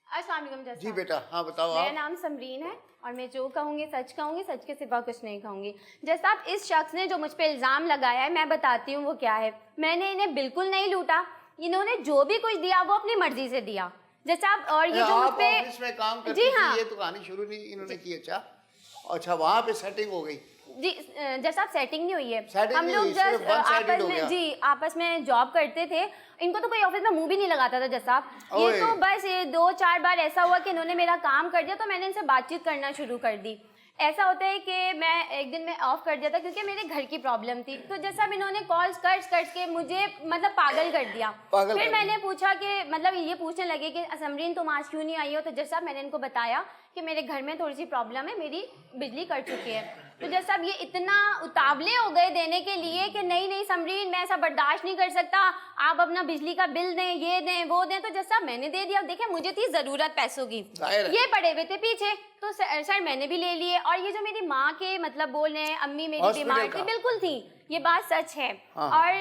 S3: अस्सलाम वालेकुम जज
S1: जी
S3: साहब।
S1: बेटा, हाँ बताओ
S3: मेरा
S1: आप।
S3: नाम समरीन है, और मैं जो कहूँगी सच के सिवा कुछ नहीं कहूँगी। जैसा आप इस शख्स ने जो मुझ पे इल्ज़ाम लगाया है, मैं बताती हूँ वो क्या है। मैंने इन्हें बिल्कुल नहीं लूटा, इन्होंने जो भी कुछ दिया वो अपनी मर्जी से दिया। जैसा आप, और ये जो मुझ
S1: आप
S3: पे,
S1: ऑफिस में काम करती
S3: जी
S1: थी,
S3: हाँ,
S1: ये तो कहानी शुरू नहीं इन्होंने की। अच्छा वहाँ पे सेटिंग हो गई।
S3: जी जैसा आप सेटिंग नहीं हुई है,
S1: Setting
S3: हम
S1: नहीं
S3: लोग
S1: हुई, सिर्फ
S3: जस्ट
S1: one-sided
S3: आपस
S1: हो
S3: में,
S1: गया।
S3: जी आपस में जॉब करते थे। इनको तो कोई ऑफिस में मुंह भी नहीं लगाता था जैसा आप। ये
S1: ओए।
S3: तो बस ये 2-4 बार ऐसा हुआ कि इन्होंने मेरा काम कर दिया, तो मैंने इनसे बातचीत करना शुरू कर दी।
S5: ऐसा होता है कि मैं एक दिन में ऑफ कर दिया था क्योंकि मेरे घर की प्रॉब्लम थी, तो जैसा अब इन्होंने कॉल्स कर के मुझे मतलब पागल कर दिया। फिर मैंने पूछा कि मतलब ये पूछने लगे कि समरीन तुम आज क्यों नहीं आई हो, तो जैसा मैंने इनको बताया कि मेरे घर में थोड़ी सी प्रॉब्लम है, मेरी बिजली कट चुकी है। तो जैसा अब ये इतना उतावले हो गए देने के लिए कि नहीं नहीं समरीन मैं ऐसा बर्दाश्त नहीं कर सकता, आप अपना बिजली का बिल दें, ये दें वो दें। तो जैसा मैंने दे दिया, देखें मुझे थी ज़रूरत पैसों की, ये पड़े हुए थे पीछे, तो सर मैंने भी ले लिए। और ये जो मेरी माँ के मतलब बोल रहे हैं अम्मी मेरी बीमार थी, बिल्कुल थी, ये बात सच है। और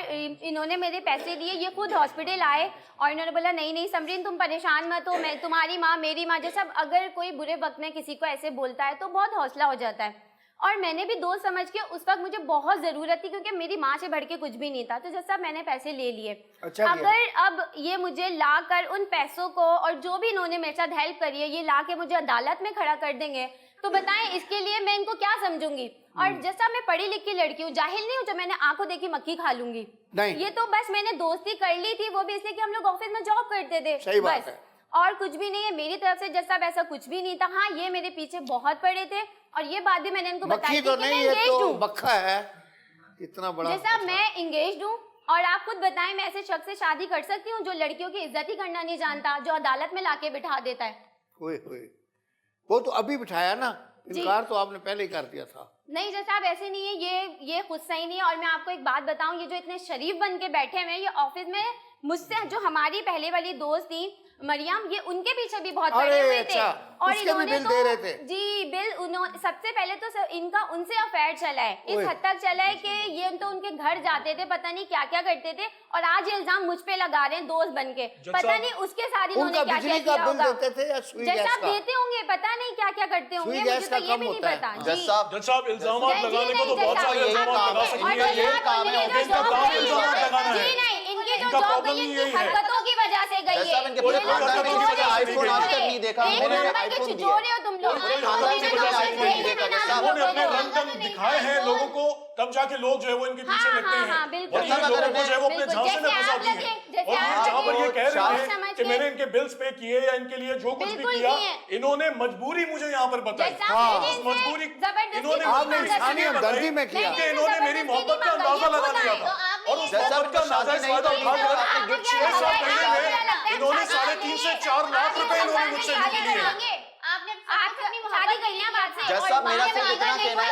S5: इन्होंने मेरे पैसे दिए, ये खुद हॉस्पिटल आए और इन्होंने बोला नहीं नहीं समरीन तुम परेशान मत हो, मैं तुम्हारी माँ मेरी माँ। जैसा अगर कोई बुरे वक्त में किसी को ऐसे बोलता है तो बहुत हौसला हो जाता है। और मैंने भी दोस्त समझ के, उस वक्त मुझे बहुत ज़रूरत थी क्योंकि मेरी माँ से बढ़ के कुछ भी नहीं था, तो जैसा मैंने पैसे ले लिए। अगर अब ये मुझे ला कर उन पैसों को और जो भी इन्होंने मेरे साथ हेल्प करी है ये ला के मुझे अदालत में खड़ा कर देंगे तो बताएं इसके लिए मैं इनको क्या समझूंगी। और जैसा मैं पढ़ी लिखी लड़की हूँ, जाहिल नहीं हूँ जो मैंने आंखों देखी मक्खी खा लूंगी, ये तो बस मैंने दोस्ती कर ली थी, वो भी इसलिए कि हम लोग ऑफिस में जॉब करते थे बस, और कुछ भी नहीं है मेरी तरफ से। जैसा वैसा कुछ भी नहीं था। हाँ ये मेरे पीछे बहुत पड़े थे और ये बात भी मैंने इनको बताई
S1: तो
S5: थी
S1: नहीं,
S5: कि मैं
S1: ये तो बक्खा है इतना बड़ा।
S5: जैसा मैं इंगेज्ड हूँ और आप खुद बताएं मैं ऐसे शख्स से शादी कर सकती हूँ जो लड़कियों की इज्जत ही करना नहीं जानता, जो अदालत में लाके बिठा देता है।
S1: वो तो अभी बिठाया ना, इनकार तो आपने पहले ही कर दिया था।
S5: नहीं जैसा आप ऐसे नहीं है, ये खुद सही नहीं है। और मैं आपको एक बात बताऊं, ये जो इतने शरीफ बन के बैठे हुए हैं, ये ऑफिस में मुझसे जो हमारी पहले वाली दोस्त थी मरियम, ये उनके पीछे भी बहुत पड़े हुए थे। और इन्होंने
S1: बिल दे रहे थे।
S5: जी बिल उन्होंने सबसे पहले तो इनका उनसे अफेयर चला है, इस हद तक चला है कि ये तो उनके घर जाते थे, पता नहीं क्या क्या करते थे, और आज ये इल्जाम मुझ पे लगा रहे हैं दोस्त बन के, पता नहीं उसके साथ इन्होंने क्या क्या किया होगा। जैसा आप देते होंगे पता नहीं क्या क्या करते होंगे, मुझे तो ये भी नहीं पता।
S4: जज साहब इल्जाम लगाने को तो बहुत सारे इल्जाम लगा सकती है, ये काम है इनका काम इल्जाम लगाना है।
S5: इनकी जो जॉब गई है हरकतों की वजह से गई है।
S2: आईफोन आज तक नहीं देखा, मैंने आईफोन दिया।
S5: तुम लोग
S4: उन्होंने अपने रंग दिखाए हैं लोगों को, तब जाके लोग जो है वो इनके पीछे लगते हैं और ये लोगों को जो है वो अपने झांसे में फंसाती हैं। और ये जहाँ पर ये कह रहे हैं कि मैंने इनके बिल्स पे किए या इनके लिए जो कुछ भी किया, इन्होंने मजबूरी मुझे यहाँ पर बताई। मजबूरी इन्होंने
S1: हमदर्दी में किया,
S4: इन्होंने मेरी मोहब्बत का अंदाजा लगा लिया था और उस मोहब्बत का नाजायज फायदा उठाकर 6 साल पहले में इन्होंने 3.5 से 4 लाख रुपए इन्होंने मुझसे लूट लिए।
S2: जज साहब मेरा सिर्फ इतना कहना है,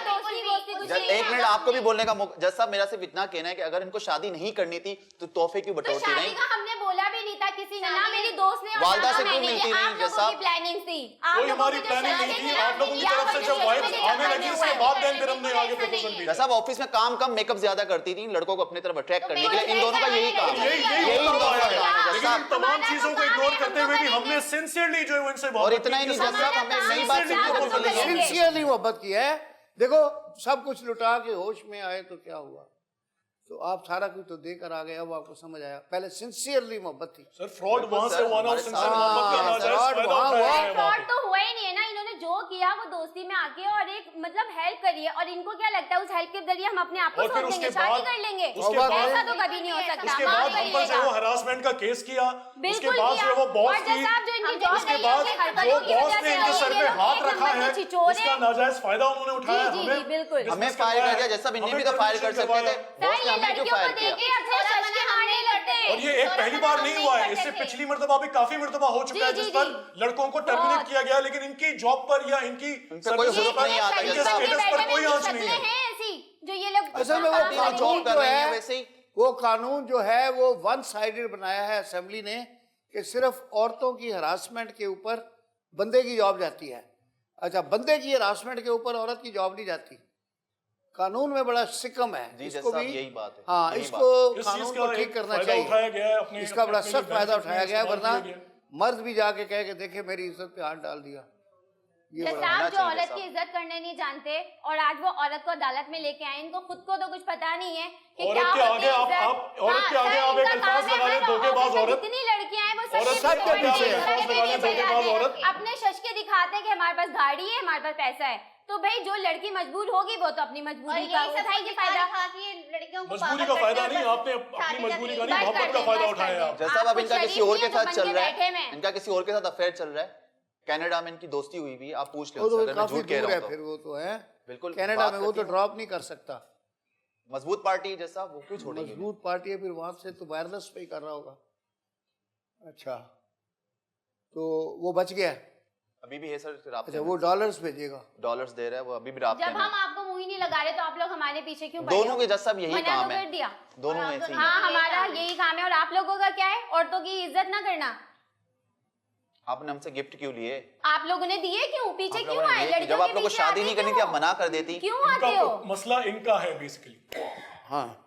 S2: एक मिनट आपको भी बोलने का मौका। जज साहब मेरा सिर्फ इतना कहना है कि अगर इनको शादी नहीं करनी थी तो तोहफे क्यों बटोरती नहीं?
S5: हमने बोला भी नहीं था किसी ने, ना मेरी दोस्त ने
S2: वालदा से क्यों मिलती नहीं? जज साहब
S5: प्लानिंग थी,
S4: कोई हमारी प्लानिंग नहीं थी, आप लोगों की तरफ से जब वाइफ आने लगी उसके बाद देन फिर हमने आगे प्रपोजल भेजा।
S2: जज साहब ऑफिस में काम कम मेकअप ज्यादा करती थी लड़कों को अपनी तरफ अट्रैक्ट करने के लिए, इन दोनों का यही काम है, यही इन दोनों का काम है। जज साहब
S4: तमाम चीजों को इग्नोर करते हुए भी हमने सिंसियरली जो है इनसे
S2: और इतना ही नहीं जज साहब हमें नई बात
S1: सिंसियरली मोहब्बत की है। देखो सब कुछ लुटा के होश में आए तो क्या हुआ, तो आप सारा कुछ तो देकर आ गए, अब आपको समझ आया। पहले सिंसियरली मोहब्बत थी
S4: सर, फ्रॉड वहां से हुआ ना, सिंसियर मोहब्बत का नाजायज फायदा उठाया है।
S5: फ्रॉड तो हुआ ही नहीं है ना, इन्होंने जो किया वो दोस्ती में आके और एक मतलब हेल्प करी है, और इनको क्या लगता है उस हेल्प के जरिए हम अपने आप को सौंप देंगे, शादी कर लेंगे, ऐसा तो कभी नहीं हो सकता।
S4: उसके बाद हम पर जो हरासमेंट का केस किया, उसके बाद जो वो बॉस थी, उसके बाद जो बॉस ने इनके सर पे हाथ रखा है उसका नाजायज फायदा उन्होंने उठाया।
S2: हमें फायर कर दिया, जैसा इन्हें भी तो फायर कर सकते थे, बॉस ने हमें क्यों फायर किया?
S4: और ये एक पहली बार नहीं हुआ है, इससे पिछली मर्तबा भी काफी मर्तबा हो चुका है जिस पर लड़कों को टर्मिनेट किया गया, लेकिन इनकी जॉब पर या इनकी
S2: कोई हुक्म नहीं आता,
S4: इनके स्टेटस पर कोई आंच नहीं है।
S5: जो ये लोग
S1: असल में वो कानून
S2: कर
S1: जो
S2: रहे हैं
S1: है,
S2: वैसे ही
S1: वो कानून जो है वो वन साइडेड बनाया है असेंबली ने कि सिर्फ औरतों की हरासमेंट के ऊपर बंदे की जॉब जाती है। अच्छा, बंदे की हरासमेंट के ऊपर औरत की जॉब नहीं जाती। कानून में बड़ा सिकम है, इसको भी
S2: यही बात है।
S1: हाँ, इसको कानून को ठीक करना चाहिए, इसका बड़ा सख्त फायदा उठाया गया है, वरना मर्द भी जाके कह के देखे मेरी इज्जत पे हाथ डाल दिया।
S5: आप जो औरत की इज्जत करने नहीं जानते और आज वो औरत को अदालत में लेके आए, इनको खुद को तो कुछ पता नहीं है कि
S4: औरत के आगे आप औरत के आगे आप एक अल्फाज लगा लें, धोखेबाज औरत।
S5: जितनी लड़कियां हैं वो
S4: औरत सब के पीछे अल्फाज लगा लें, धोखेबाज औरत।
S5: अपने शश के दिखाते हैं कि हमारे पास गाड़ी है, हमारे पास पैसा है, तो भाई जो लड़की मजबूर होगी वो तो अपनी मजबूरी का उठाएगी फायदा।
S4: मजबूरी का फायदा नहीं, आपने अपनी मजबूरी का नहीं, मोहब्बत का फायदा उठाया आप।
S2: जैसा अब इनका किसी और के साथ चल रहा है, इनका किसी और के साथ अफेयर चल रहा है, कनाडा में इनकी दोस्ती हुई भी, आप पूछ
S1: वो
S2: लो
S1: तो
S2: अगर मैं
S1: काफी
S2: झूठ कह
S1: दूर
S2: रहा
S1: है
S2: हूं
S1: फिर,
S2: तो।
S1: वो तो है
S2: बिल्कुल
S1: कनाडा
S2: बात
S1: में, वो तो
S2: करती
S1: ड्रॉप नहीं कर सकता,
S2: हैं। मजबूत पार्टी है जैसा, वो क्यों छोड़ेगी?
S1: मजबूत पार्टी है, फिर वहां से तो वायरलेस पे ही कर रहा होगा। अच्छा, तो वो बच गया?
S2: अभी भी है सर राब्ते
S1: अच्छा,
S2: में।
S1: वो डॉलर्स भेजेगा?
S2: डॉलर्स दे रहा है वो, अभी भी राब्ते
S5: जब
S2: में।
S5: हम आपको मुंह ही नहीं लगा रहे तो आप लोग हमारे पीछे क्यों पड़े हो?
S2: दोनों के जज साहब यही
S5: मना
S2: काम
S5: तो
S2: है,
S5: कर दिया।
S2: दोनों में ऐसे ही
S5: हाँ,
S2: है।
S5: हमारा यही काम है। और आप लोगों का क्या है? औरतों की इज्जत ना करना।
S2: आपने हमसे गिफ्ट क्यों लिए?
S5: आप लोगों ने दिए क्यों? पीछे
S2: आप
S5: क्यों
S2: लोगों ने
S5: आए?
S2: लिए,
S5: लड़कियों
S2: जब आप
S5: के
S2: लोग को
S5: पीछे
S2: शादी
S5: आते
S2: नहीं करनी थी
S5: क्यों?
S2: आप मना कर देती।
S5: क्यों आते हो?
S4: मसला इनका है बेसिकली,
S1: हाँ,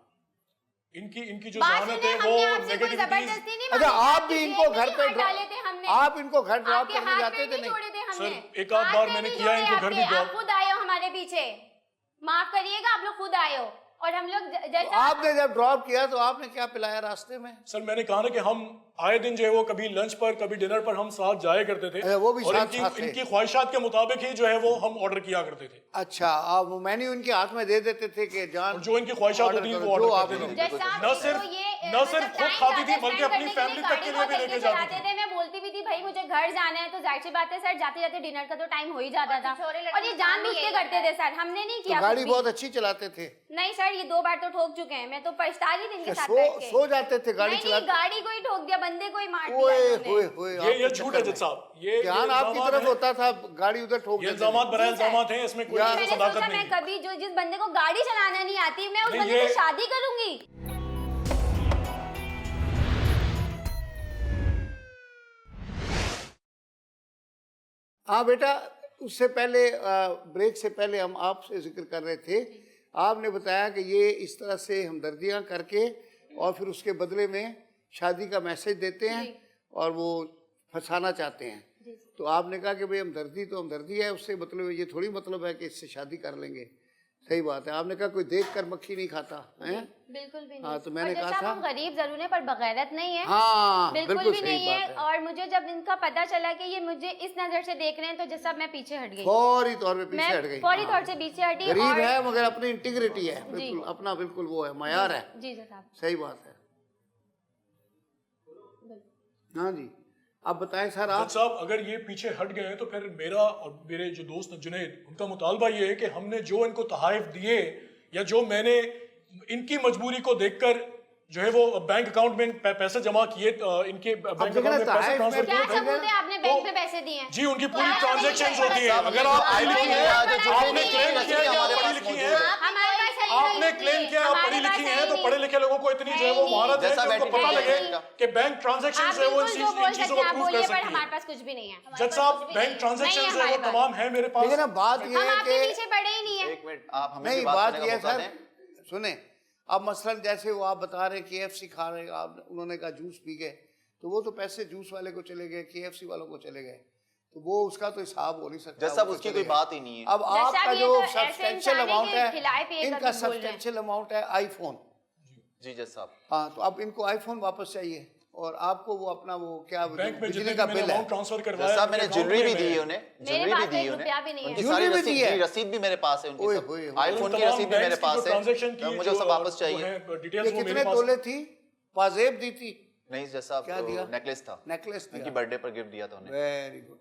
S4: इनकी जो
S5: बात
S4: जहानत
S5: सुने,
S4: है
S5: हमने
S4: वो
S5: आपसे कोई जबरदस्ती नहीं
S1: अच्छा,
S5: मांगी,
S1: आप भी
S5: आपके
S1: इनको
S5: जेब
S1: घर
S5: में
S1: पे
S5: हाथ डाले थे हमने।
S1: आप इनको घर ड्रॉप
S5: आपके
S1: करने
S5: हाथ
S1: जाते
S5: पैर
S1: थे?
S5: नहीं
S1: नहीं,
S5: छोड़े थे हमने।
S4: सर, एक आध
S5: हाथ
S4: बार
S5: पैर
S4: मैंने
S5: नहीं
S4: किया,
S5: छोड़े
S4: इनको घर भी
S5: आपके।
S4: ड्रॉप।
S5: आप खुद आए हो हमारे पीछे, माफ करिएगा, आप लोग खुद आए हो। और हम लोग
S1: तो
S5: जैसा
S1: आपने जब ड्रॉप किया तो आपने क्या पिलाया रास्ते में?
S4: सर मैंने कहा ना कि हम आए दिन जो है वो कभी लंच पर कभी डिनर पर हम साथ जाया करते थे,
S1: अच्छा, वो भी
S4: और
S1: साथ थे।
S4: इनकी ख्वाहिशात के मुताबिक ही जो है वो हम ऑर्डर किया करते थे,
S1: अच्छा, आप वो मेन्यू इनके हाथ में दे देते थे कि जान
S4: और जो इनकी ख्वाहिशात
S1: ऑर्डर
S4: होती
S1: करो,
S4: वो
S1: जो
S4: ऑर्डर
S1: आप
S4: करते थे।
S5: जैसा
S4: न
S5: आपने
S4: सिर्फ
S5: तो ये,
S4: न सिर्फ
S5: मतलब
S4: खुद
S5: टाइम
S4: खाती थी
S5: ज्यादा
S4: बल्कि
S5: spend
S4: अपनी
S5: करने के
S4: फैमिली
S5: लिए
S4: तक के लिए भी
S5: गाड़ी
S4: लेके
S5: बहुत
S4: जाती
S5: चलाते
S4: थी।
S5: थे। मैं बोलती भी थी भाई मुझे घर जाना है, तो जाहिर सी बात है सर, जाते जाते डिनर का तो टाइम हो ही जाता था।
S3: छोरे लड़कों
S5: और ये
S3: का काम
S5: जानबूझ
S3: ही
S5: के
S3: यही
S5: करते
S3: होता
S5: थे सर, हमने नहीं
S1: तो
S5: किया
S1: गाड़ी
S5: कुछ भी।
S1: बहुत अच्छी चलाते थे?
S5: नहीं सर, ये 2 बार तो ठोक चुके हैं। मैं तो पछता रही थी इनके साथ
S1: सो
S5: बैठ के।
S1: सो जाते थे गाड़ी
S5: नहीं,
S1: चलाते?
S5: गाड़ी को ही ठोक दिया, बंदे को ही मार दिया
S1: ओए
S5: इन्होंने।
S1: होए होए,
S4: ये
S1: आपके
S4: झूठ
S1: चक्कर
S4: है
S1: में।
S4: जज साहब, ये
S1: ध्यान आपकी
S4: इल्जामात
S1: तरफ
S4: हैं,
S1: होता था, गाड़ी उधर ठोक
S4: ये
S1: देते थे।
S4: इल्जामात बड़ा
S5: जी सर।
S4: इल्जामात है, इसमें कोई
S1: यार,
S5: मैंने
S4: सदाकत
S5: सोचा
S4: नहीं
S5: मैं
S4: है।
S5: कभी जो जिस बंदे को गाड़ी चलाना नहीं आती, मैं उस
S4: नहीं,
S5: बंदे से
S4: ये-
S5: शादी करूंगी।
S1: हाँ बेटा, उससे पहले ब्रेक से पहले हम आपसे जिक्र कर रहे थे, आपने बताया कि ये इस तरह से हमदर्दियाँ करके और फिर उसके बदले में शादी का मैसेज देते हैं और वो फंसाना चाहते हैं। तो आपने कहा कि भाई हमदर्दी तो हमदर्दी है, उससे मतलब ये थोड़ी मतलब है कि इससे शादी कर लेंगे। सही बात है, आपने कहा कोई देख कर मक्खी नहीं खाता है।
S5: बिल्कुल भी नहीं।
S1: हाँ, तो मैंने
S5: और
S1: कहा
S5: जैसा
S1: था
S5: हम गरीब जरूर है पर बगैरत नहीं है।
S1: हाँ,
S5: बिल्कुल
S1: बिल्कुल
S5: भी
S1: सही
S5: नहीं
S1: बात
S5: है।
S1: है।
S5: और मुझे जब इनका पता चला कि ये मुझे इस नजर से देख रहे हैं, तो जैसा मैं पीछे हट गई।
S1: फौरी तौर पे पीछे हट
S5: मैं
S1: गई।
S5: फौरी
S1: हाँ।
S5: तौर से पीछे हटी।
S1: गरीब
S5: और
S1: है मगर अपनी इंटीग्रिटी है, बिल्कुल अपना, बिल्कुल वो है, मयार है।
S5: जी साहब,
S1: सही बात है। हाँ जी, आप बताएं सर। आप
S4: जज साहब अगर ये पीछे हट गए हैं तो फिर मेरा और मेरे जो दोस्त हैं जुनैद, उनका मुतालबा ये है कि हमने जो इनको तहाइफ दिए या जो मैंने इनकी मजबूरी को देखकर जो है वो बैंक अकाउंट में पैसे जमा किए, इनके बैंक
S1: देखना
S4: अकाउंट में पैसे
S1: तहाइफ
S4: ट्रांसफर
S1: में
S5: क्या
S4: किए थे,
S5: सबूत है आपने बैंक में पैसे दिए हैं?
S4: जी उनकी पूरी
S5: क्या
S4: ट्रांजेक्शन
S5: सबूत है?
S4: होती है। अगर आप पढ़ी लिखी हैं, आपने क्लेम किया कि आप पढ़ी लिखी हैं,
S5: हमारे पास है
S4: आपने
S5: नहीं।
S4: क्लेम किया आप पढ़ी
S5: हमारे पास
S4: लिखी
S5: है
S4: हैं, तो
S5: नहीं।
S4: पढ़े लिखे लोगों को इतनी जो है वो महारत है
S2: जैसा
S4: कि उनको
S2: बैठे
S4: पता
S2: हैं,
S4: लगे
S2: इनका।
S4: कि बैंक ट्रांजेक्शन
S5: आप
S4: जो है वो
S5: बिल्कुल जो बोल
S4: इन चीजों
S5: सकते
S4: को
S5: हैं आप
S4: प्रूव कर
S5: बोलिए, पर
S4: सकती
S5: हमारे
S4: है।
S5: पास कुछ भी नहीं है।
S4: जज साहब बैंक ट्रांजेक्शन जो है वो तमाम है मेरे पास।
S1: लेकिन अब बात ये
S5: हम
S1: है
S5: आपके
S1: कि
S5: पीछे पड़े ही नहीं है।
S2: एक मिनट, आप हमें
S1: नहीं,
S2: भी
S1: बात
S2: करने
S1: ये
S2: का
S1: है
S2: मौका
S1: सर,
S2: दें।
S1: सुने, अब मसलन जैसे वो आप बता रहे KFC खा रहे, आप उन्होंने कहा जूस पी गए, तो वो तो पैसे जूस वाले को चले गए, KFC वालों को चले गए, तो वो उसका तो हिसाब हो नहीं सकता।
S2: जैसा
S1: वो तो
S2: उसकी
S1: चले
S2: कोई
S1: गए।
S2: बात ही नहीं है।
S1: अब
S5: जैसा
S1: आपका
S5: भी ये
S1: जो
S5: तो ऐसे
S1: सब्सटेंशियल
S5: इंसान है
S1: अमाउंट
S5: कि खिलाए पिए
S1: है,
S5: कर
S1: इनका
S5: कुछ बोल रहे हैं।
S1: सब्सटेंशियल अमाउंट है आईफोन।
S2: जी जज साहब,
S1: हाँ, तो अब इनको आईफोन वापस चाहिए और आपको वो अपना वो क्या
S4: बैंक में
S1: बिजली
S4: जितने
S1: का
S4: भी मैंने
S1: बिल है।
S4: अमाउंट ट्रांसफर
S2: जज
S4: करवाया
S2: साहब मैंने
S4: उनके
S2: ज्वेलरी भी
S4: अकाउंट में
S2: दी है
S4: है।
S2: उन्हें,
S5: मेरे
S2: ज्वेलरी
S5: पास
S2: भी
S5: तो
S2: दी
S5: एक
S2: है
S5: रुपया भी
S2: उन्हें,
S5: नहीं है।
S2: उनकी
S1: ज्वेलरी
S2: सारी
S1: भी दी
S2: रसीद,
S1: है?
S2: जी रसीद भी मेरे पास है उनकी
S1: ओए
S2: सब,
S1: होए होए।
S2: आईफोन की
S4: तमाम
S2: रसीद भी मेरे
S4: बैंक्स की
S2: पास
S4: जो ट्रांजैक्शन की
S2: है, मुझे वो सब
S4: जो-
S2: वापस
S4: जो
S2: चाहिए।
S4: है,
S1: ये
S4: डिटेल्स वो
S1: कितने
S4: मेरे पास
S1: तोले थी? पाजेब दी थी?
S2: नहीं जज साहब,
S1: क्या दिया?
S2: नेकलेस था,
S1: नेकलेस
S2: उनकी
S1: दिया।
S2: बर्थडे पर गिफ्ट दिया था उन्हें।
S1: Very good.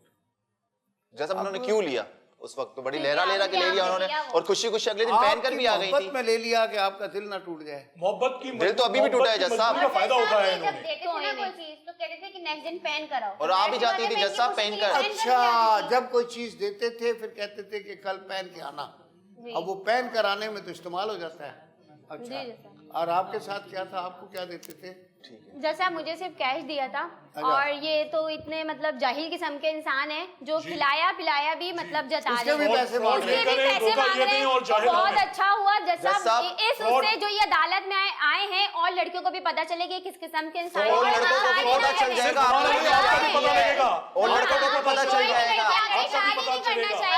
S2: जैसा उन्होंने क्यों लिया उस वक्त, तो बड़ी
S5: क्यों
S2: लहरा
S5: लिया?
S2: लहरा के ले लिया
S5: आपने
S2: उन्होंने,
S5: लिया वो।
S2: और खुशी खुशी अगले दिन पहन कर भी आ गई थी।
S1: मोहब्बत में ले लिया कि आपका दिल ना टूट जाए।
S4: मोहब्बत की
S2: दिल तो अभी भी टूटा है जज साहब।
S4: का फायदा उठाया है
S3: जब
S4: इन्होंने।
S3: देते थे ना कोई चीज तो कहते थे कि नेक्स्ट दिन पहन कर आओ।
S2: और आ भी जाती थी जज साहब पहन कर।
S1: अच्छा, जब कोई चीज देते थे फिर कहते थे कि कल पहन के आना। अब वो पहन कर आने में तो इस्तेमाल हो जाता है। अच्छा, और आपके साथ क्या था, आपको क्या देते थे?
S5: जैसा मुझे सिर्फ कैश दिया था, और ये तो इतने मतलब जाहिल किस्म के इंसान है जो खिलाया पिलाया भी मतलब जता
S1: उसके भी
S5: रहे हैं।
S1: पैसे मांग
S5: उसके
S1: रहे
S5: भी
S1: हैं।
S5: पैसे मांग रहे हैं।
S4: और
S5: तो
S4: जाहिल
S5: बहुत
S4: आदमी।
S5: अच्छा हुआ जैसा
S2: जज साहब,
S5: इस उससे जो ये अदालत में आए हैं और लड़कियों को भी पता चले कि किस किस्म के इंसान हैं।
S2: और लड़कों को भी पता चल जाएगा, आप लोगों को
S4: आपका भी पता लगेगा।
S2: और लड़कों को भी पता चल जाएगा।
S4: आपका भी पता चलेगा।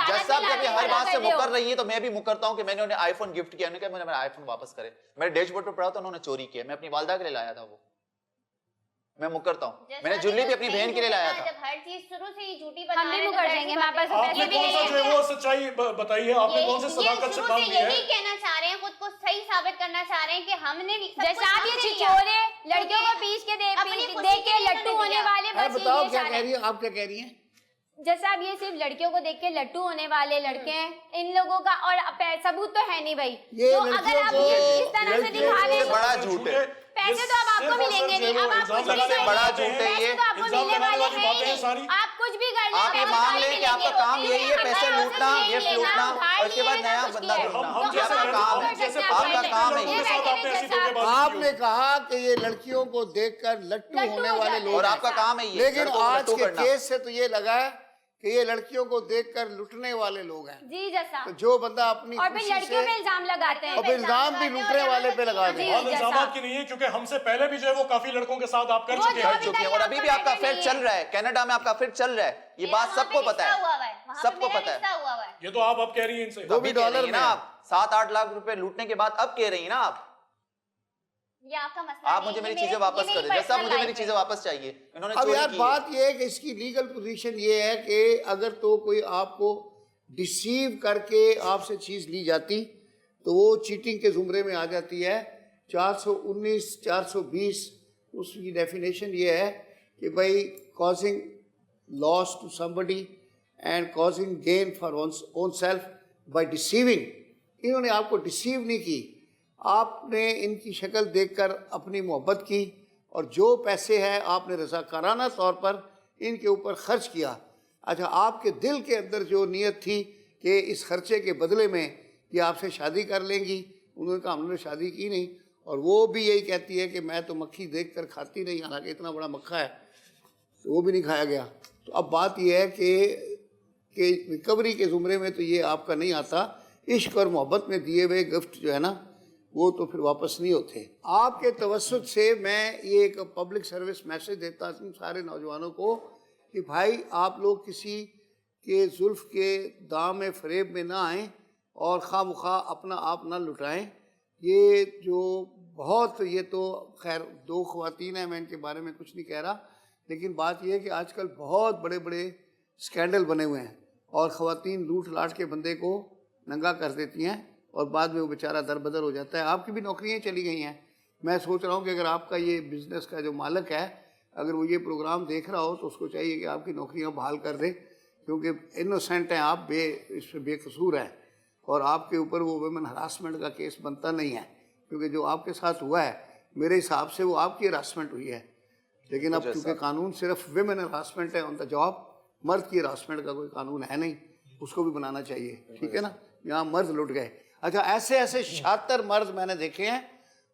S2: जज साहब जब ये हर बात से मुकर रही है तो मैं भी मुकरता हूँ कि मैंने उन्हें आईफोन गिफ्ट किया, उन्होंने कहा मुझे मेरा आईफोन वापस करे। मेरे डैशबोर्ड पर पड़ा था, उन्होंने चोरी किया, मैं अपनी वालदा के लिए लाया था वो, मैं मुकरता हूँ।
S3: जैसा
S2: मैंने ज्वेलरी भी अपनी बहन के लिए लाया था।
S3: जब हर चीज शुरू से ही झूठी बना
S5: हम भी
S3: रहे हैं, तो
S5: मुकर
S3: जाहिर
S5: जाएंगे,
S3: सी
S5: हमारे
S3: बात
S5: पास
S3: है।
S4: आपने
S5: पैसे भी
S4: कौन सा
S5: नहीं
S4: जो है वो सच्चाई बताई है, आपने कौन सी सदाकत से काम किया है?
S3: यही कहना चाह रहे हैं, खुद को सही साबित करना चाह रहे हैं कि हमने भी सब
S5: जैसे
S3: कुछ
S5: आप ये
S3: हमसे लिया।
S5: छिछोरे लड़कियों को पीस के
S3: अपनी खुशी
S5: देख
S3: के
S5: के
S3: लिए
S5: लट्टू
S3: तो
S5: होने
S3: दिया।
S5: वाले
S1: है,
S5: बस
S1: बताओ
S5: ये
S1: क्या
S5: चाह
S1: कह
S5: रहे
S1: रही
S5: हैं।
S1: है, आप क्या कह रही हैं?
S5: जैसे आप ये सिर्फ लड़कियों को देख के लट्टू होने वाले लड़के हैं, इन लोगों का और सबूत तो है नहीं भाई।
S1: ये
S5: तो अगर
S1: लड़कियों
S5: आप
S1: को-
S5: ये इस तरह से
S1: लड़कियों
S5: दिखा
S1: को-
S5: रहे हैं,
S2: बड़ा झूठ है।
S5: पैसे तो अब आपको मिलेंगे नहीं, अब आप कुछ भी
S2: सबसे
S5: कर
S2: बड़ा
S5: लें,
S2: झूठ है
S5: पैसे
S2: ये।
S5: तो आपको
S4: इल्जाम
S5: मिलने
S4: लगाने
S5: वाले
S4: वाली
S5: हैं
S4: बातें हैं
S5: ही
S4: सारी।
S5: नहीं। आप कुछ भी कर लें,
S2: आप ये
S5: पैसे
S2: मान
S5: उधार
S2: लें कि आपका
S5: मिलेंगे।
S2: काम यही है,
S5: हमने
S2: पैसे
S5: उधार
S2: लूटना,
S5: लिए
S2: ये
S5: ना,
S2: लूटना,
S5: उधार
S2: और उसके बाद
S5: लिए ना,
S2: नया
S5: कुछ
S2: बंदा
S5: किया।
S2: ढूंढना।
S5: तो
S2: ये
S5: अब
S2: आपका
S5: आप
S2: काम
S5: क्यों
S2: है,
S5: कर सकते हैं?
S2: आपका काम है
S5: ये
S2: ये।
S5: बैठे नहीं
S4: ऐसी
S5: जैसा
S4: धोखेबाजी की
S1: आपने कहा कि ये लड़कियों को देखकर लट्टू
S5: लट्टू
S1: होने
S5: हो
S1: वाले
S5: जाते
S1: लोग
S2: और
S1: हैं।
S2: आपका काम है ये,
S1: लेकिन
S2: लड़कों को
S1: आज
S2: लट्टू
S1: के
S2: करना।
S1: केस से तो ये लगा है कि ये लड़कियों को देखकर लुटने वाले लोग हैं।
S5: जी जैसा।
S1: तो जो बंदा अपनी
S5: और फिर
S1: खुशी
S5: लड़कियों पे
S1: से
S5: इल्जाम लगाते हैं।
S1: और फिर इल्जाम भी लूटने वाले पे लगा
S5: जी,
S1: दे।
S4: बात
S5: जैसा।
S4: इल्जामात की नहीं है, क्योंकि हमसे पहले भी जो है वो काफी लड़कों के साथ आप कर
S5: वो
S4: चुके
S5: जो
S4: हैं।
S5: भी
S2: चुके हैं और अभी भी आपका अफेयर चल रहा है। कनाडा में आपका अफेयर चल रहा है, ये बात सबको पता है, सबको पता है।
S4: ये तो आप अब कह रही हैं इनसे।
S1: वो भी
S2: अभी कह रही
S1: डॉलर
S2: हैं ना
S1: में है।
S2: आप 7-8 लाख रुपए लूटने के बाद अब कह रही हैं ना आप।
S3: ये आपका मसला
S2: आप
S3: नहीं,
S2: मुझे
S3: ये
S2: मेरी
S3: मेरे-
S2: चीजें वापस
S3: ये
S2: कर
S3: मेरी
S2: दे, जैसा
S3: personal
S2: मुझे मेरी
S3: life
S2: चीजें
S3: है।
S2: वापस चाहिए। इन्होंने
S1: अब
S2: चोरी
S1: यार
S2: की है।
S1: बात ये है कि इसकी लीगल पोजीशन ये है कि अगर तो कोई आपको डिसीव करके आपसे चीज ली जाती तो वो चीटिंग के जुमरे में आ जाती है। 419 420 उसकी डेफिनेशन ये है कि भाई causing loss to somebody and causing gain for own self by deceiving. इन्होंने आपको डिसीव नहीं की, आपने इनकी शक्ल देखकर अपनी मोहब्बत की और जो पैसे हैं आपने रज़ाकाराना तौर पर इनके ऊपर खर्च किया। अच्छा, आपके दिल के अंदर जो नीयत थी कि इस खर्चे के बदले में ये आपसे शादी कर लेंगी, उन्होंने कहा हमने शादी की नहीं। और वो भी यही कहती है कि मैं तो मक्खी देख कर खाती नहीं, हालांकि इतना बड़ा मक्खा है तो वो भी नहीं खाया गया। तो अब बात यह है कि रिकवरी के ज़ुमरे में तो ये आपका नहीं आता। इश्क और मोहब्बत में दिए हुए गिफ्ट जो है ना वो तो फिर वापस नहीं होते। आपके तवस्सुत से मैं ये एक पब्लिक सर्विस मैसेज देता हूँ सारे नौजवानों को कि भाई आप लोग किसी के जुल्फ के दाम में फरेब में ना आएँ और खामखा अपना आप ना लुटाएं। ये जो बहुत, ये तो खैर 2 ख़वातीन हैं, मैं इनके बारे में कुछ नहीं कह रहा, लेकिन बात यह है कि आजकल बहुत बड़े बड़े स्कैंडल बने हुए हैं और ख़वातीन लूट लाट के बंदे को नंगा कर देती हैं और बाद में वो बेचारा दरबदर हो जाता है। आपकी भी नौकरियां चली गई हैं। मैं सोच रहा हूँ कि अगर आपका ये बिज़नेस का जो मालिक है अगर वो ये प्रोग्राम देख रहा हो तो उसको चाहिए कि आपकी नौकरियां बहाल कर दे, क्योंकि इनोसेंट हैं आप, इसमें बेकसूर हैं और आपके ऊपर वो वुमेन हरासमेंट का केस बनता नहीं है, क्योंकि जो आपके साथ हुआ है मेरे हिसाब से वो आपकी हरासमेंट हुई है। लेकिन अब चूँकि कानून सिर्फ वुमेन हरासमेंट है ऑन द जॉब, मर्द की हरासमेंट का कोई कानून है नहीं, उसको भी बनाना चाहिए, ठीक है ना। यहाँ मर्द लुट गए। अच्छा, ऐसे ऐसे 76 मर्द मैंने देखे हैं,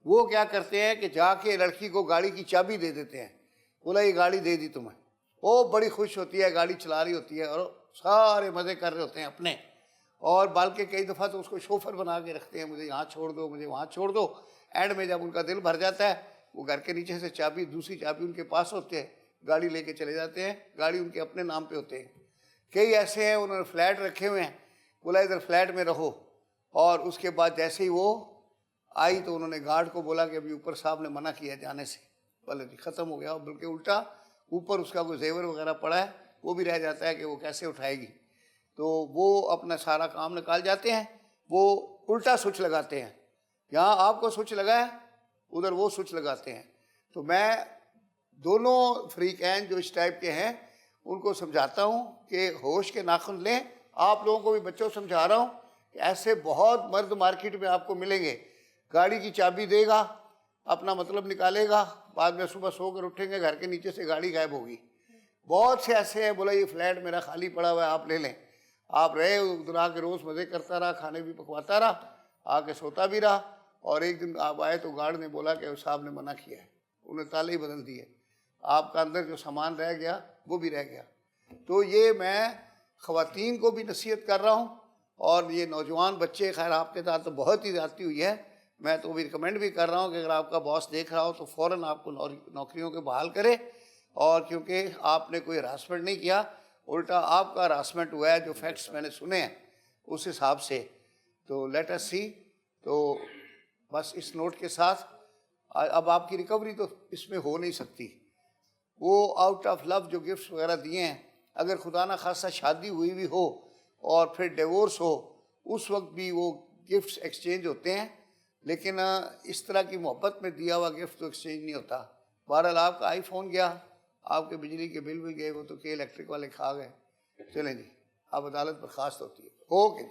S1: वो क्या करते हैं कि जाके लड़की को गाड़ी की चाबी दे देते हैं, बोला ये गाड़ी दे दी तुम्हें, वो बड़ी खुश होती है, गाड़ी चला रही होती है और सारे मज़े कर रहे होते हैं अपने, और बल्कि कई दफ़ा तो उसको शोफर बना के रखते हैं, मुझे यहाँ छोड़ दो, मुझे वहाँ छोड़ दो। एंड में जब उनका दिल भर जाता है वो घर के नीचे से चाबी, दूसरी चाबी उनके पास होते हैं, गाड़ी लेके चले जाते हैं, गाड़ी उनके अपने नाम पे होते हैं। कई ऐसे हैं उन्होंने फ्लैट रखे हुए हैं, बोला इधर फ्लैट में रहो, और उसके बाद जैसे ही वो आई तो उन्होंने गार्ड को बोला कि अभी ऊपर साहब ने मना किया जाने से, बोले जी ख़त्म हो गया। बल्कि उल्टा ऊपर उसका कोई जेवर वगैरह पड़ा है वो भी रह जाता है कि वो कैसे उठाएगी, तो वो अपना सारा काम निकाल जाते हैं, वो उल्टा स्विच लगाते हैं, यहाँ आपको स्विच लगा है उधर वो स्विच लगाते हैं। तो मैं दोनों फ्रीकैन जो इस टाइप के हैं उनको समझाता हूँ कि होश के नाखुन लें। आप लोगों को भी बच्चों को समझा रहा हूँ कि ऐसे बहुत मर्द मार्केट में आपको मिलेंगे, गाड़ी की चाबी देगा, अपना मतलब निकालेगा, बाद में सुबह सोकर उठेंगे घर के नीचे से गाड़ी गायब होगी। बहुत से ऐसे हैं, बोला ये फ्लैट मेरा खाली पड़ा हुआ है आप ले लें। आप रहे उधर आके रोज़ मज़े करता रहा, खाने भी पकवाता रहा, आके सोता भी रहा, और एक दिन आप आए तो गार्ड ने बोला कि साहब ने मना किया है, उन्हें ताले ही बदल दिए, आपका अंदर जो सामान रह गया वो भी रह गया। तो ये मैं ख़वातीन को भी नसीहत कर रहा हूँ और ये नौजवान बच्चे, खैर आपके साथ तो बहुत ही ज़्यादती हुई है, मैं तो भी रिकमेंड भी कर रहा हूँ कि अगर आपका बॉस देख रहा हो तो फ़ौरन आपको नौकरियों के बहाल करे, और क्योंकि आपने कोई हरासमेंट नहीं किया, उल्टा आपका हरासमेंट हुआ है, जो फैक्ट्स मैंने सुने हैं उस हिसाब से। तो लेट अस सी। तो बस इस नोट के साथ अब आपकी रिकवरी तो इसमें हो नहीं सकती, वो आउट ऑफ लव जो गिफ्ट्स वगैरह दिए हैं, अगर खुदा ना खासा शादी हुई भी हो और फिर डिवोर्स हो, उस वक्त भी वो गिफ्ट्स एक्सचेंज होते हैं, लेकिन इस तरह की मोहब्बत में दिया हुआ गिफ्ट तो एक्सचेंज नहीं होता। बहरहाल आपका आईफोन गया, आपके बिजली के बिल भी गए, वो तो के इलेक्ट्रिक वाले खा गए। चलें जी, अब अदालत बर्खास्त होती है। ओके जी।